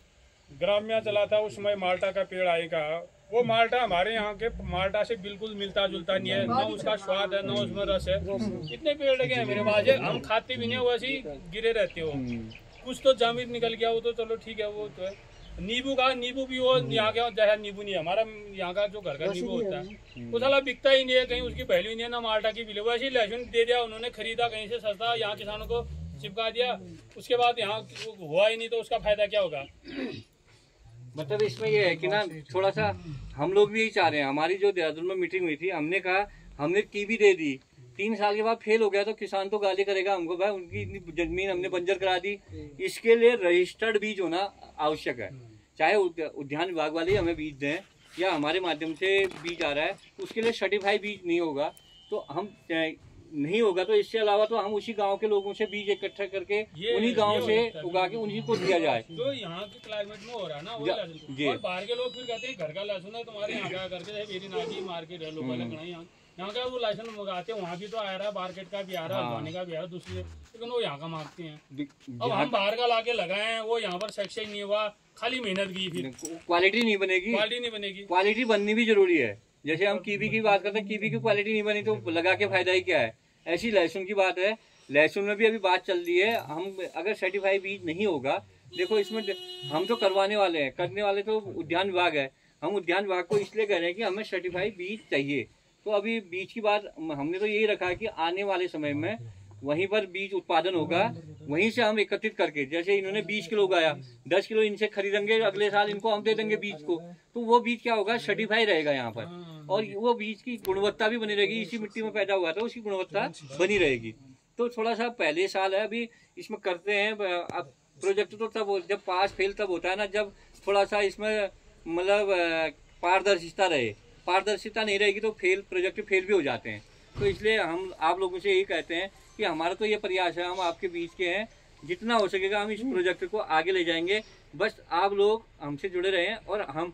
ग्राम्या चला था उस समय, माल्टा का पेड़ आएगा, वो माल्टा हमारे यहाँ के माल्टा से बिल्कुल मिलता जुलता नहीं है, ना उसका स्वाद है, ना उसमें रस है। इतने पेड़ लगे हैं मेरे पास, हम खाते भी नहीं, वैसे ही गिरे रहते हो। कुछ तो जामिर निकल गया, वो तो चलो ठीक है, वो तो है। नींबू का, नींबू भी वो यहाँ के जैसा नींबू नहीं है हमारा, यहाँ का जो घर का नींबू होता है वो साला बिकता ही नहीं है, कहीं उसकी वैल्यू नहीं है, ना माल्टा की वैल्यू। वैसे ही लहसुन दे दिया उन्होंने, खरीदा कहीं से सस्ता, यहाँ किसानों को चिपका दिया, उसके बाद यहाँ हुआ ही नहीं, तो उसका फायदा क्या होगा? मतलब इसमें ये है कि ना, थोड़ा सा हम लोग भी यही चाह रहे हैं। हमारी जो देहरादून में मीटिंग हुई थी, हमने कहा हमने कीवी दे दी, 3 साल के बाद फेल हो गया तो किसान तो गाली करेगा हमको, भाई उनकी इतनी जमीन हमने बंजर करा दी। इसके लिए रजिस्टर्ड बीज होना आवश्यक है, चाहे उद्यान विभाग वाले हमें बीज दें या हमारे माध्यम से बीज आ रहा है, उसके लिए सर्टिफाइड बीज नहीं होगा तो हम नहीं होगा, तो इससे अलावा तो हम उसी गांव के लोगों से बीज इकट्ठा करके उन्हीं गांव से उगा के उन्हीं को दिया जाए। तो यहाँ के क्लाइमेट में हो रहा है ना वो लहसुन, और बाहर के लोग फिर कहते हैं घर का लहसुन है तुम्हारे यहाँ का करके, मेरी नाजी मार्केट है लोकल यहाँ का वो लहसुन मंगाते हैं, वहाँ भी तो आ रहा है, मार्केट का भी आ रहा है, उगाने का भी आ रहा है दूसरे, लेकिन वो यहाँ का मांगते हैं। अब हम बाहर का लाके लगाए हैं, वो यहाँ पर सक्सेस नहीं हुआ, खाली मेहनत की, फिर क्वालिटी नहीं बनेगी, क्वालिटी बननी भी जरूरी है। जैसे हम कीवी की बात करते हैं, कीवी की क्वालिटी नहीं बनी तो लगा के फायदा ही क्या है। ऐसी लहसुन की बात है, लहसुन में भी अभी बात चल रही है, हम अगर सर्टिफाइड बीज नहीं होगा, देखो इसमें हम तो करवाने वाले हैं, करने वाले तो उद्यान विभाग है, हम उद्यान विभाग को इसलिए कह रहे हैं कि हमें सर्टिफाइड बीज चाहिए, तो अभी बीज की बात हमने तो यही रखा है कि आने वाले समय में वहीं पर बीज उत्पादन होगा, वहीं से हम एकत्रित करके, जैसे इन्होंने 20 किलो उगाया, 10 किलो इनसे खरीदेंगे, अगले साल इनको हम दे देंगे बीज को, तो वो बीज क्या होगा, सर्टिफाई रहेगा यहाँ पर, और वो बीज की गुणवत्ता भी बनी रहेगी। इसी मिट्टी में पैदा हुआ था, उसकी गुणवत्ता बनी रहेगी। तो थोड़ा सा पहले साल है अभी इसमें करते हैं। अब प्रोजेक्ट तो तब जब पास फेल तब होता है ना, जब थोड़ा सा इसमें मतलब पारदर्शिता रहे। पारदर्शिता नहीं रहेगी तो प्रोजेक्ट फेल भी हो जाते हैं। तो इसलिए हम आप लोगों से यही कहते हैं कि हमारा तो ये प्रयास है, हम आपके बीच के हैं, जितना हो सकेगा हम इस प्रोजेक्ट को आगे ले जाएंगे। बस आप लोग हमसे जुड़े रहें। और हम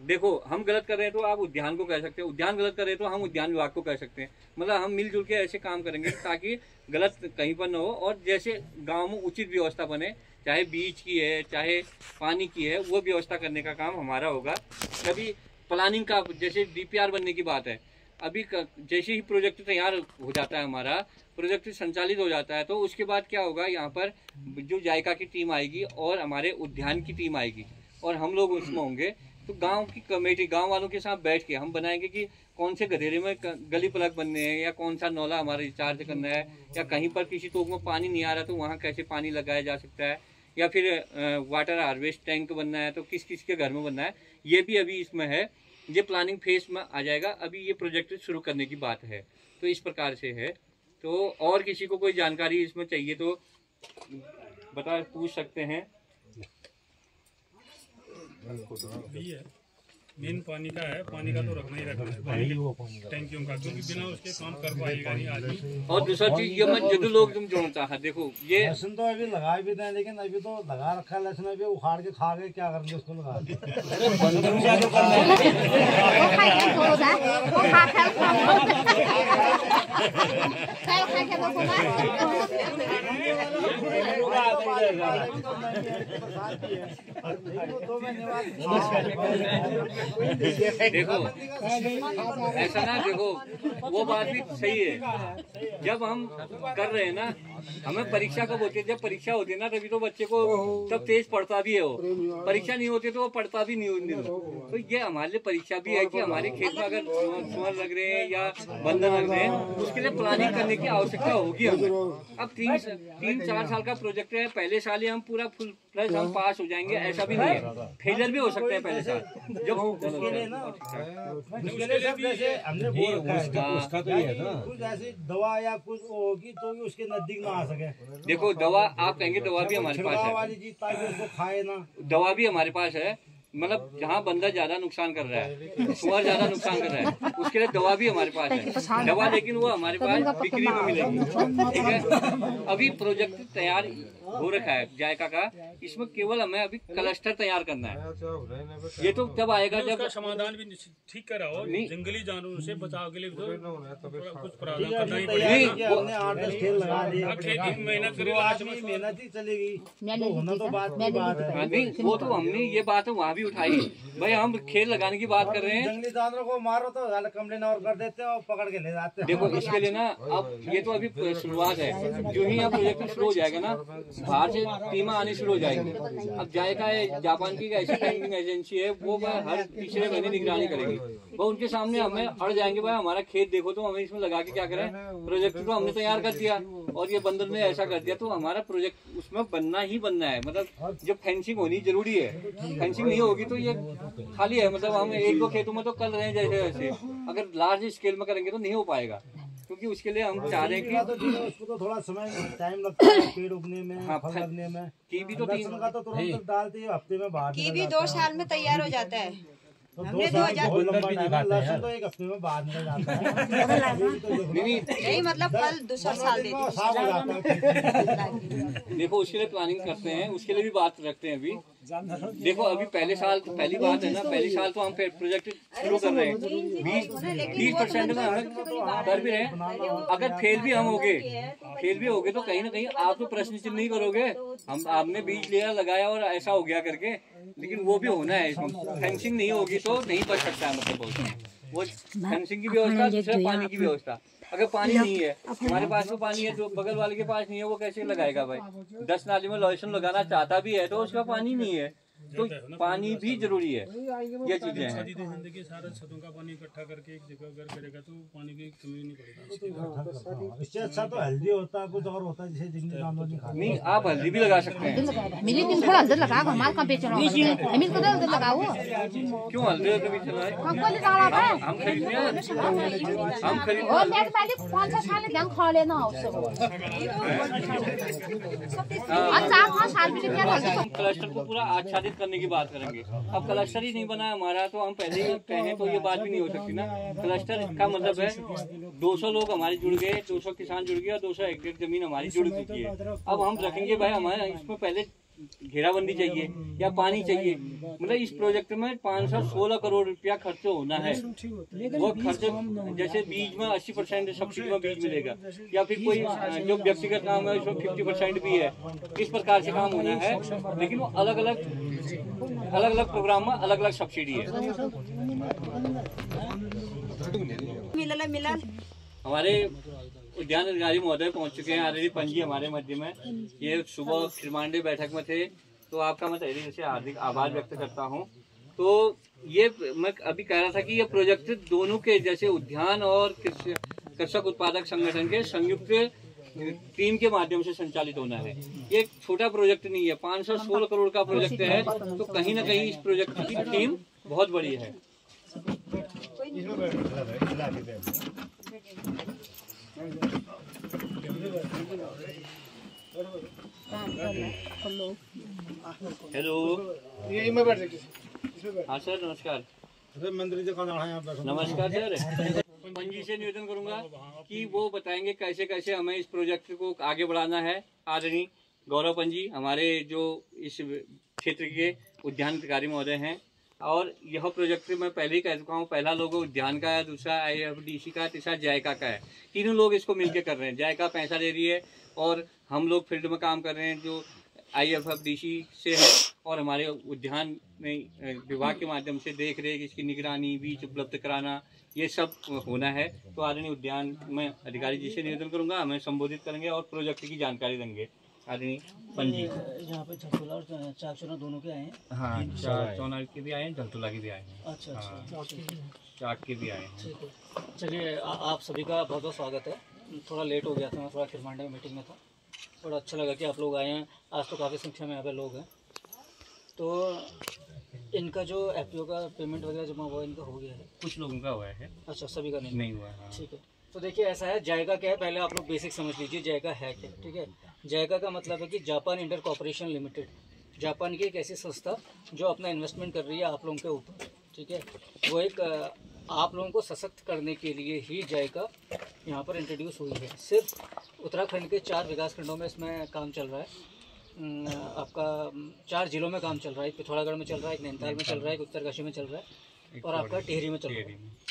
देखो, हम गलत कर रहे हैं तो आप उद्यान को कह सकते हैं, उद्यान गलत कर रहे हैं तो हम उद्यान विभाग को कह सकते हैं। मतलब हम मिलजुल के ऐसे काम करेंगे ताकि गलत कहीं पर न हो, और जैसे गाँव में उचित व्यवस्था बने, चाहे बीज की है चाहे पानी की है, वो व्यवस्था करने का काम हमारा होगा। कभी प्लानिंग का, जैसे DPR बनने की बात है, अभी जैसे ही प्रोजेक्ट तैयार हो जाता है, हमारा प्रोजेक्ट संचालित हो जाता है, तो उसके बाद क्या होगा, यहाँ पर जो जायका की टीम आएगी और हमारे उद्यान की टीम आएगी और हम लोग उसमें होंगे। तो गांव की कमेटी, गांव वालों के साथ बैठ के हम बनाएंगे कि कौन से गधेरे में गली प्लग बनने हैं, या कौन सा नौला हमारा रिचार्ज करना है, या कहीं पर किसी तोक में पानी नहीं आ रहा तो वहाँ कैसे पानी लगाया जा सकता है, या फिर वाटर हार्वेस्ट टैंक बनना है तो किस किस के घर में बनना है। ये भी अभी इसमें है, ये प्लानिंग फेज में आ जाएगा। अभी ये प्रोजेक्ट शुरू करने की बात है, तो इस प्रकार से है। तो और किसी को कोई जानकारी इसमें चाहिए तो पूछ सकते हैं। मेन पानी का है, पानी का तो रखना ही रखना है, टैंकियों का, क्योंकि बिना उसके काम कर पाएगा नहीं आदमी। और दूसरा चीज ये मत जो लोग तुम जोड़ता है, देखो ये लहसुन तो अभी लगा भी दें, लेकिन अभी तो लगा रखा है लहसुन, अभी उखाड़ के खा गए, क्या करेंगे उसको लगा के। देखो ऐसा ना, देखो वो बात भी सही है। जब हम कर रहे हैं ना, हमें परीक्षा कब होती है, जब परीक्षा होती है ना, तभी तो बच्चे को तब तेज पढ़ता भी है वो। परीक्षा नहीं होती तो वो पढ़ता भी नहीं। तो ये हमारे लिए परीक्षा भी है कि हमारे खेत में अगर सुअर लग रहे हैं या बंदर लग रहे हैं, उसके लिए प्लानिंग करने की आवश्यकता होगी हमें। अब 3-4 साल का प्रोजेक्ट है, पहले साल ही हम पूरा फुल प्लस हम पास हो जाएंगे ऐसा भी नहीं है, फेलियर भी हो सकते हैं पहले साल। जब उसका तो ये है ना, कुछ ऐसी दवा या कुछ होगी तो उसके नजदीक ना आ सके। देखो दवा आप कहेंगे, दवा भी हमारे पास है, वाली चीज ताकि उसको खाए ना, दवा भी हमारे पास है। मतलब जहाँ बंदर ज्यादा नुकसान कर रहा है, सुअर ज्यादा नुकसान कर रहा है, उसके लिए दवा भी हमारे पास है। दवा लेकिन वो हमारे पास बिक्री में मिलेगी, ठीक है। अभी प्रोजेक्ट तैयार हो रखा है जायका का, इसमें केवल हमें अभी क्लस्टर तैयार करना है। ये तो तब आएगा जब समाधान भी ठीक करा हो, जंगली जानवरों से बचाव के लिए तो कुछ प्रावधान करना ही पड़ेगा। मेहनत ही चलेगी, होना तो बात नहीं, वो तो हमने ये बात वहाँ भी उठाई भाई, हम खेल लगाने की बात कर रहे हैं। जंगली जानवरों को मारो तो कंप्लेन और कर देते हैं और पकड़ के ले जाते हैं। देखो इसके लिए ना, अब ये तो अभी शुरुआत है, जो ही यहाँ प्रोजेक्ट शुरू हो जाएगा ना, बाहर से टीमें आनी शुरू हो जाएंगी। अब जायका है, जापान की ऐसी बैंकिंग एजेंसी है, वो हर तीसरे महीने निगरानी करेगी। वो उनके सामने हमें अड़ जाएंगे, भाई हमारा खेत देखो तो हमें इसमें लगा के क्या करें, प्रोजेक्ट तो हमने तैयार कर दिया और ये बंदर ने ऐसा कर दिया, तो हमारा प्रोजेक्ट उसमें बनना ही बनना है। मतलब जब फेंसिंग होनी जरूरी है, फेंसिंग नहीं होगी तो ये खाली है। मतलब हम 1-2 खेतों में तो कर रहे हैं जैसे वैसे, अगर लार्ज स्केल में करेंगे तो नहीं हो पाएगा, क्योंकि उसके लिए हम चाह रहे हैं कि उसको तो थोड़ा समय टाइम लगता है, पेड़ उगने में, फल लगने में। कीवी तो 3 का तो तुरंत डालते ही हफ्ते में बाहर, कीवी 2 साल में तैयार हो जाता है। तो 2 साल लहसुन तो 1 हफ्ते में बाद में जाता है। नहीं मतलब फल दूसरा साल देते हैं। देखो उसके लिए प्लानिंग करते हैं, उसके लिए भी बात रखते हैं। अभी देखो अभी पहले साल तो पहली बात है ना, पहली साल तो हम प्रोजेक्ट शुरू कर रहे हैं, 20% में हमें कर भी रहे हैं। अगर फेल भी हम होगे तो कहीं ना कहीं आप तो प्रश्न चिन्ह नहीं करोगे, आपने बीज लिया लगाया और ऐसा हो गया करके, लेकिन वो भी होना है। इसमें फेंसिंग नहीं होगी तो नहीं बच सकता है। मतलब वो फेंसिंग की व्यवस्था, दूसरा पानी की व्यवस्था। अगर पानी नहीं है, हमारे पास तो पानी है, जो बगल वाले के पास नहीं है, वो कैसे लगाएगा भाई। 10 नाली में लहसुन लगाना चाहता भी है तो उसका पानी नहीं है, तो पानी भी जरूरी है। ये चीजें हैं। देखिए सारा छतों का पानी इकट्ठा करके एक जगह अगर करेगा तो पानी की कमी नहीं पड़ेगी। इससे अच्छा तो हल्दी होता है, कुछ और होता है जैसे जिंदगी जानवर नहीं खाते। नहीं, आप हल्दी भी लगा सकते हैं। मिली दिन थोड़ा हल्दी लगा हमारे कहाँ बेच रहा हूँ, हमीन को हल्दी लगाओ। क्यों हल्दी कभी चलाए? हम खरीदने हम खरीद और मैं पहले 5-6 साल ध्यान खा लेना उससे क्लस्टर को पूरा आच्छादित करने की बात करेंगे। अब क्लस्टर ही नहीं बना हमारा तो हम पहले ही कहें तो ये बात भी नहीं हो सकती ना। क्लस्टर का मतलब है 200 लोग हमारे जुड़ गए, 200 किसान जुड़ गए और 200 हेक्टेयर जमीन हमारी जुड़ चुकी है। अब हम रखेंगे भाई हमारे इसमें पहले घेराबंदी चाहिए या पानी चाहिए। मतलब इस प्रोजेक्ट में 516 करोड़ रुपया खर्च होना है। वो खर्च जैसे बीज में 80% सब्सिडी में बीज मिलेगा या फिर कोई जो व्यक्तिगत काम है उसमें 50% भी है। इस प्रकार से काम होना है, लेकिन वो अलग अलग प्रोग्राम में अलग अलग सब्सिडी है। हमारे उद्यान अधिकारी महोदय पहुंच चुके हैं ऑलरेडी। पंजी हमारे मध्य में, ये सुबह खिरमांडे बैठक में थे, तो आपका मैं तहरीर से हार्दिक आभार व्यक्त करता हूं। तो ये मैं अभी कह रहा था कि ये प्रोजेक्ट दोनों के जैसे उद्यान और कृषक उत्पादक संगठन के संयुक्त टीम के माध्यम से संचालित होना है। ये छोटा प्रोजेक्ट नहीं है, 516 करोड़ का प्रोजेक्ट है, तो कहीं ना कहीं इस प्रोजेक्ट की टीम बहुत बड़ी है। हेलो, हाँ सर नमस्कार। नमस्कार सर। पंजी से निवेदन करूंगा कि वो बताएंगे कैसे कैसे हमें इस प्रोजेक्ट को आगे बढ़ाना है। आदरणीय गौरव पंजी हमारे जो इस क्षेत्र के उद्यान अधिकारी महोदय हैं, और यह प्रोजेक्ट मैं पहले ही कह चुका हूँ, पहला लोगो उद्यान का है, दूसरा IFDC का, तीसरा जायका का है। तीनों लोग इसको मिलकर कर रहे हैं। जायका पैसा दे रही है और हम लोग फील्ड में काम कर रहे हैं जो IFDC से है, और हमारे उद्यान में विभाग के माध्यम से देख रेख, इसकी निगरानी, बीज उपलब्ध कराना, ये सब होना है। तो आदरणीय उद्यान में अधिकारी जी से निवेदन करूंगा, हमें संबोधित करेंगे और प्रोजेक्ट की जानकारी देंगे। आदरणीय पंजी यहाँ पे झलतुला और चाकचौना दोनों के आए हैं। हाँ, चाकचौना के भी आए हैं, झलतुला के भी आए हैं। अच्छा चाक के भी आए हैं। ठीक है, चलिए आप सभी का बहुत बहुत स्वागत है। थोड़ा लेट हो गया था, मैं थोड़ा खिरमांडे में मीटिंग में था। बड़ा अच्छा लगा कि आप लोग आए हैं। आज तो काफ़ी संख्या में यहाँ पे लोग हैं। तो इनका जो FPO का पेमेंट वगैरह जमा हुआ इनका हो गया है? कुछ लोगों का हुआ है। अच्छा, सभी का नहीं हुआ है। ठीक है, तो देखिए ऐसा है, जायका क्या है पहले आप लोग बेसिक समझ लीजिए। जायका है क्या? ठीक है, जायका का मतलब है कि Japan inter corporation limited, Japan की एक ऐसी संस्था जो अपना इन्वेस्टमेंट कर रही है आप लोगों के ऊपर। ठीक है, वो एक आप लोगों को सशक्त करने के लिए ही जायका यहाँ पर इंट्रोड्यूस हुई है। सिर्फ उत्तराखंड के 4 विकासखंडों में इसमें काम चल रहा है। आपका 4 जिलों में काम चल रहा है। एक पिथौरागढ़ में चल रहा है, एक नैनीताल में चल रहा है, एक उत्तरकाशी में चल रहा है, और आपका टिहरी में चल रहा है।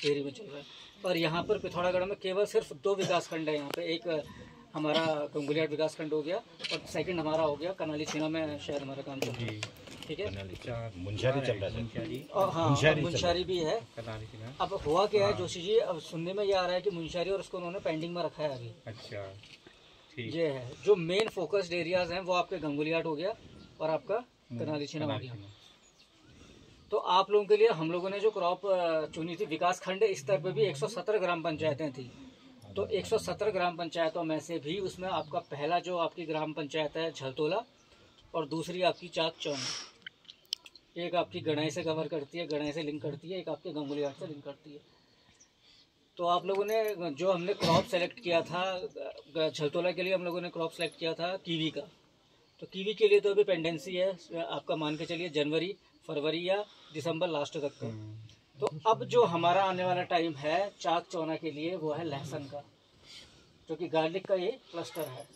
टिहरी में चल रहा है। और यहाँ पर पिथौरागढ़ में केवल सिर्फ 2 विकासखंड है। यहाँ पे एक हमारा गंगुलियाट विकासखंड हो गया और सेकंड हमारा हो गया कनाली छीना में शायद हमारा काम चल रहा है। ठीक है, मुंशारी चल रहा है और हाँ मुंशारी भी है। अब हुआ क्या है जोशी जी, अब सुनने में ये आ रहा है कि मुंशारी और उसको उन्होंने पेंडिंग में रखा है अभी। अच्छा, ये है जो मेन फोकस्ड एरियाज हैं, वो आपके गंगुलियाट हो गया और आपका कनाली छीना हो गया। तो आप लोगों के लिए हम लोगों ने जो क्रॉप चुनी थी, विकास खंड स्तर पे भी 117 ग्राम पंचायतें थी। तो 117 ग्राम पंचायतों में से भी उसमें आपका पहला जो आपकी ग्राम पंचायत है झलतोला, और दूसरी आपकी चाकचौना, एक आपकी गणाई से कवर करती है, गणाई से लिंक करती है, एक आपके गंगुलियाट से लिंक करती है। तो आप लोगों ने जो हमने क्रॉप सेलेक्ट किया था झलतोला के लिए, हम लोगों ने क्रॉप सेलेक्ट किया था कीवी का। तो कीवी के लिए तो अभी पेंडेंसी है आपका, मान के चलिए जनवरी, फरवरी या दिसंबर लास्ट तक का। तो अब जो हमारा आने वाला टाइम है चाकचौना के लिए, वो है लहसुन का, जो कि गार्लिक का ये क्लस्टर है।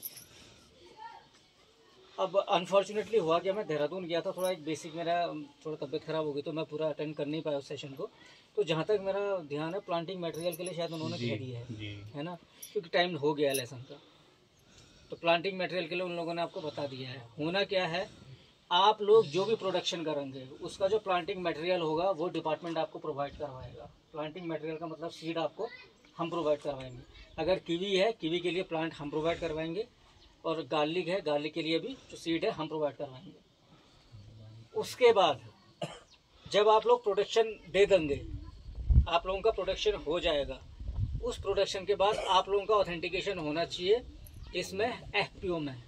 अब अनफॉर्चुनेटली हुआ कि मैं देहरादून गया था, थोड़ा एक बेसिक मेरा थोड़ा तबीयत खराब हो गई, तो मैं पूरा अटेंड कर नहीं पाया उस सेशन को। तो जहाँ तक मेरा ध्यान है, प्लांटिंग मटेरियल के लिए शायद उन्होंने कह दिया है ना, क्योंकि टाइम हो गया है लहसुन का। तो प्लांटिंग मटेरियल के लिए उन लोगों ने आपको बता दिया है। होना क्या है, आप लोग जो भी प्रोडक्शन करेंगे उसका जो प्लांटिंग मटेरियल होगा वो डिपार्टमेंट आपको प्रोवाइड करवाएगा। प्लांटिंग मटेरियल का मतलब सीड आपको हम प्रोवाइड करवाएंगे। अगर कीवी है, कीवी के लिए प्लांट हम प्रोवाइड करवाएंगे, और गार्लिक है, गार्लिक के लिए भी जो सीड है हम प्रोवाइड करवाएंगे। उसके बाद जब आप लोग प्रोडक्शन दे देंगे, आप लोगों का प्रोडक्शन हो जाएगा, उस प्रोडक्शन के बाद आप लोगों का ऑथेंटिकेशन होना चाहिए इसमें FPO में,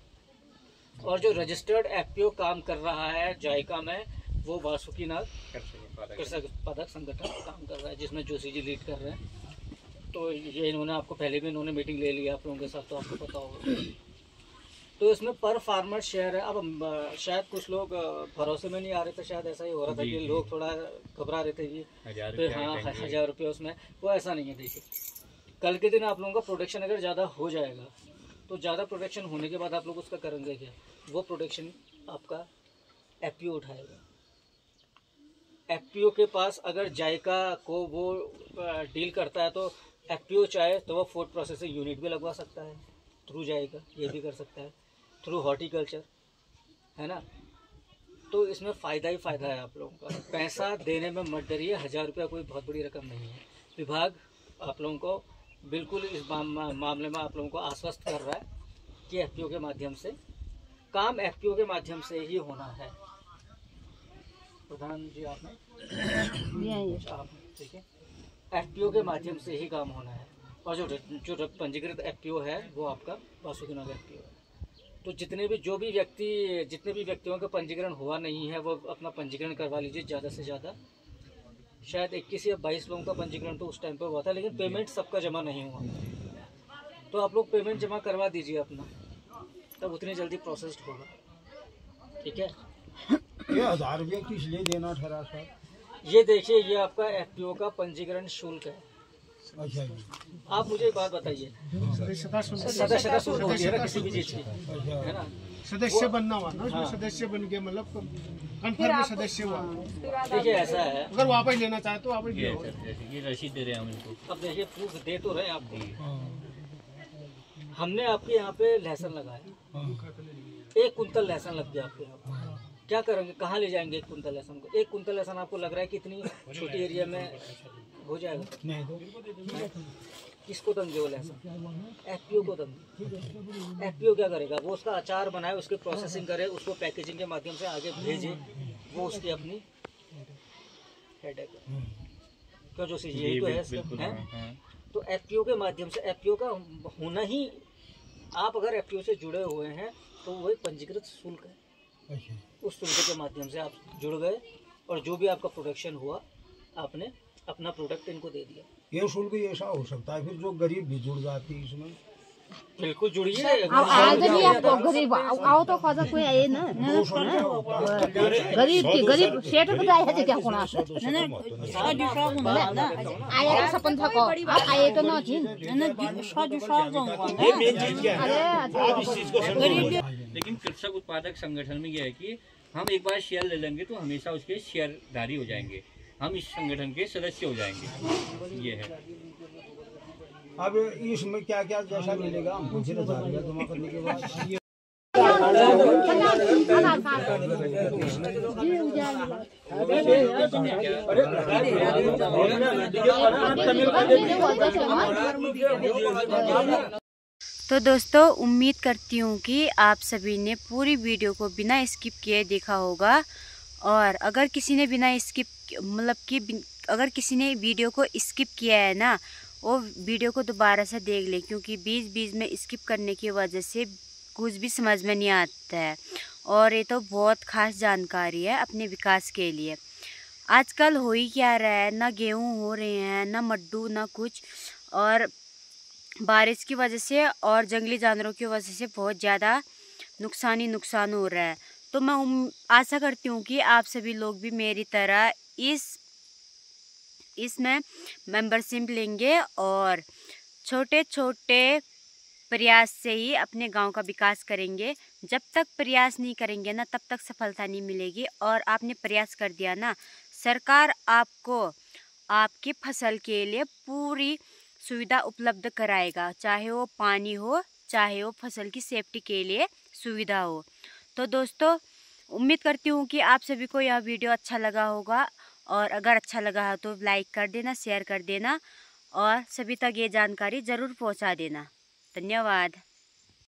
और जो रजिस्टर्ड FPO काम कर रहा है जायका में वो वासुकीनाथ कृषक उत्पादक संगठन काम कर रहा है, जिसमें जोशी जी लीड कर रहे हैं। तो ये इन्होंने आपको पहले भी इन्होंने मीटिंग ले ली आप लोगों के साथ, तो आपको पता होगा। तो इसमें पर फार्मर शेयर है। अब शायद कुछ लोग भरोसे में नहीं आ रहे थे, शायद ऐसा ही हो रहा था कि लोग थोड़ा घबरा रहे थे कि तो हाँ 1000 रुपये उसमें, वो ऐसा नहीं है। देखिए कल के दिन आप लोगों का प्रोडक्शन अगर ज़्यादा हो जाएगा तो ज़्यादा प्रोडक्शन होने के बाद आप लोग उसका करेंगे क्या, वो प्रोडक्शन आपका FPO उठाएगा। FPO के पास अगर जायका को वो डील करता है तो FPO चाहे तो वो फूड प्रोसेसिंग यूनिट भी लगवा सकता है थ्रू जायका, ये भी कर सकता है थ्रू हॉर्टिकल्चर, है ना। तो इसमें फ़ायदा ही फ़ायदा है आप लोगों का। पैसा देने में मत डरिए, 1000 रुपया कोई बहुत बड़ी रकम नहीं है। विभाग आप लोगों को बिल्कुल इस मामले में आप लोगों को आश्वस्त कर रहा है कि FPO के माध्यम से काम FPO के माध्यम से ही होना है। प्रधान जी आपने ठीक है, FPO के माध्यम से ही काम होना है। और जो पंजीकृत FPO है वो आपका वासुकीनाथ FPO है। तो जितने भी व्यक्तियों का पंजीकरण हुआ नहीं है वो अपना पंजीकरण करवा लीजिए ज़्यादा से ज़्यादा। शायद 21 या 22 लोगों का पंजीकरण तो उस टाइम पे हुआ था, लेकिन पेमेंट सबका जमा नहीं हुआ। तो आप लोग पेमेंट जमा करवा दीजिए अपना, तब उतनी जल्दी प्रोसेस्ड होगा। ठीक है, ये 1000 रुपये किस लिए देना ठहरा सर? ये देखिए ये आपका FPO का पंजीकरण शुल्क है। अच्छा जी, आप मुझे एक बात बताइए, सदस्यता शुल्क होती है ना किसी भी चीज़ की, है ना। सदस्य बनना हुआ ना, उसमें सदस्य बन के मतलब कन्फर्म में सदस्य हुआ। देखिए ऐसा है, अगर वापस लेना चाहे तो वापस ले लो। ये रसीद दे रहे हैं हम इनको। अब देखिए प्रूफ दे तो रहे हैं आपको। हमने आपके यहाँ पे लहसुन लगाया, 1 कुंतल लहसुन लग गया आपके यहाँ, क्या करेंगे, कहाँ ले जाएंगे 1 कुंतल लहसुन को? 1 कुंतल लहसुन आपको लग रहा है कि इतनी छोटी एरिया में हो जाएगा? नहीं तो किसको देंगे वो लहसुन? FPO को देंगे। FPO क्या करेगा, वो उसका अचार बनाए, उसकी प्रोसेसिंग करे, उसको पैकेजिंग के माध्यम से आगे भेजे, वो उसकी अपनी हेडेक है। क्यों जो सी यही तो है इसका, है? तो FPO के माध्यम से, FPO का होना ही, आप अगर FPO से जुड़े हुए हैं तो वही पंजीकृत शुल्क है। उस शुल्क के माध्यम से आप जुड़ गए और जो भी आपका प्रोडक्शन हुआ आपने अपना प्रोडक्ट इनको दे दिया। ये शुल्क ऐसा हो सकता है फिर जो गरीब भी जुड़ जाती है इसमें। बिल्कुल जुड़िए। आपको गरीब आओ तो खासा कोई आए ना, गरीब सेठ को जाए है क्या कोना आया सपन था को आप आए तो ना थी लेकिन कृषक उत्पादक संगठन में यह है कि हम एक बार शेयर ले लेंगे तो हमेशा उसके शेयरधारी हो जाएंगे, हम इस संगठन के सदस्य हो जाएंगे। ये है। अब इसमें क्या क्या जैसा मिलेगा हमको फिर 1000 रुपया जमा करने के बाद? तो दोस्तों उम्मीद करती हूँ कि आप सभी ने पूरी वीडियो को बिना स्किप किए देखा होगा। और अगर किसी ने बिना स्किप अगर किसी ने वीडियो को स्किप किया है ना, वो वीडियो को दोबारा से देख ले, क्योंकि बीच में स्किप करने की वजह से कुछ भी समझ में नहीं आता है। और ये तो बहुत ख़ास जानकारी है अपने विकास के लिए। आजकल हो ही क्या रहा है, ना गेहूँ हो रहे हैं, ना मड्डू, ना कुछ, और बारिश की वजह से और जंगली जानवरों की वजह से बहुत ज़्यादा नुकसान हो रहा है। तो मैं आशा करती हूँ कि आप सभी लोग भी मेरी तरह इसमें मेंबरशिप लेंगे और छोटे छोटे प्रयास से ही अपने गांव का विकास करेंगे। जब तक प्रयास नहीं करेंगे ना, तब तक सफलता नहीं मिलेगी। और आपने प्रयास कर दिया ना, सरकार आपको आपकी फसल के लिए पूरी सुविधा उपलब्ध कराएगा, चाहे वो पानी हो, चाहे वो फसल की सेफ्टी के लिए सुविधा हो। तो दोस्तों उम्मीद करती हूँ कि आप सभी को यह वीडियो अच्छा लगा होगा, और अगर अच्छा लगा हो तो लाइक कर देना, शेयर कर देना, और सभी तक ये जानकारी ज़रूर पहुँचा देना। धन्यवाद।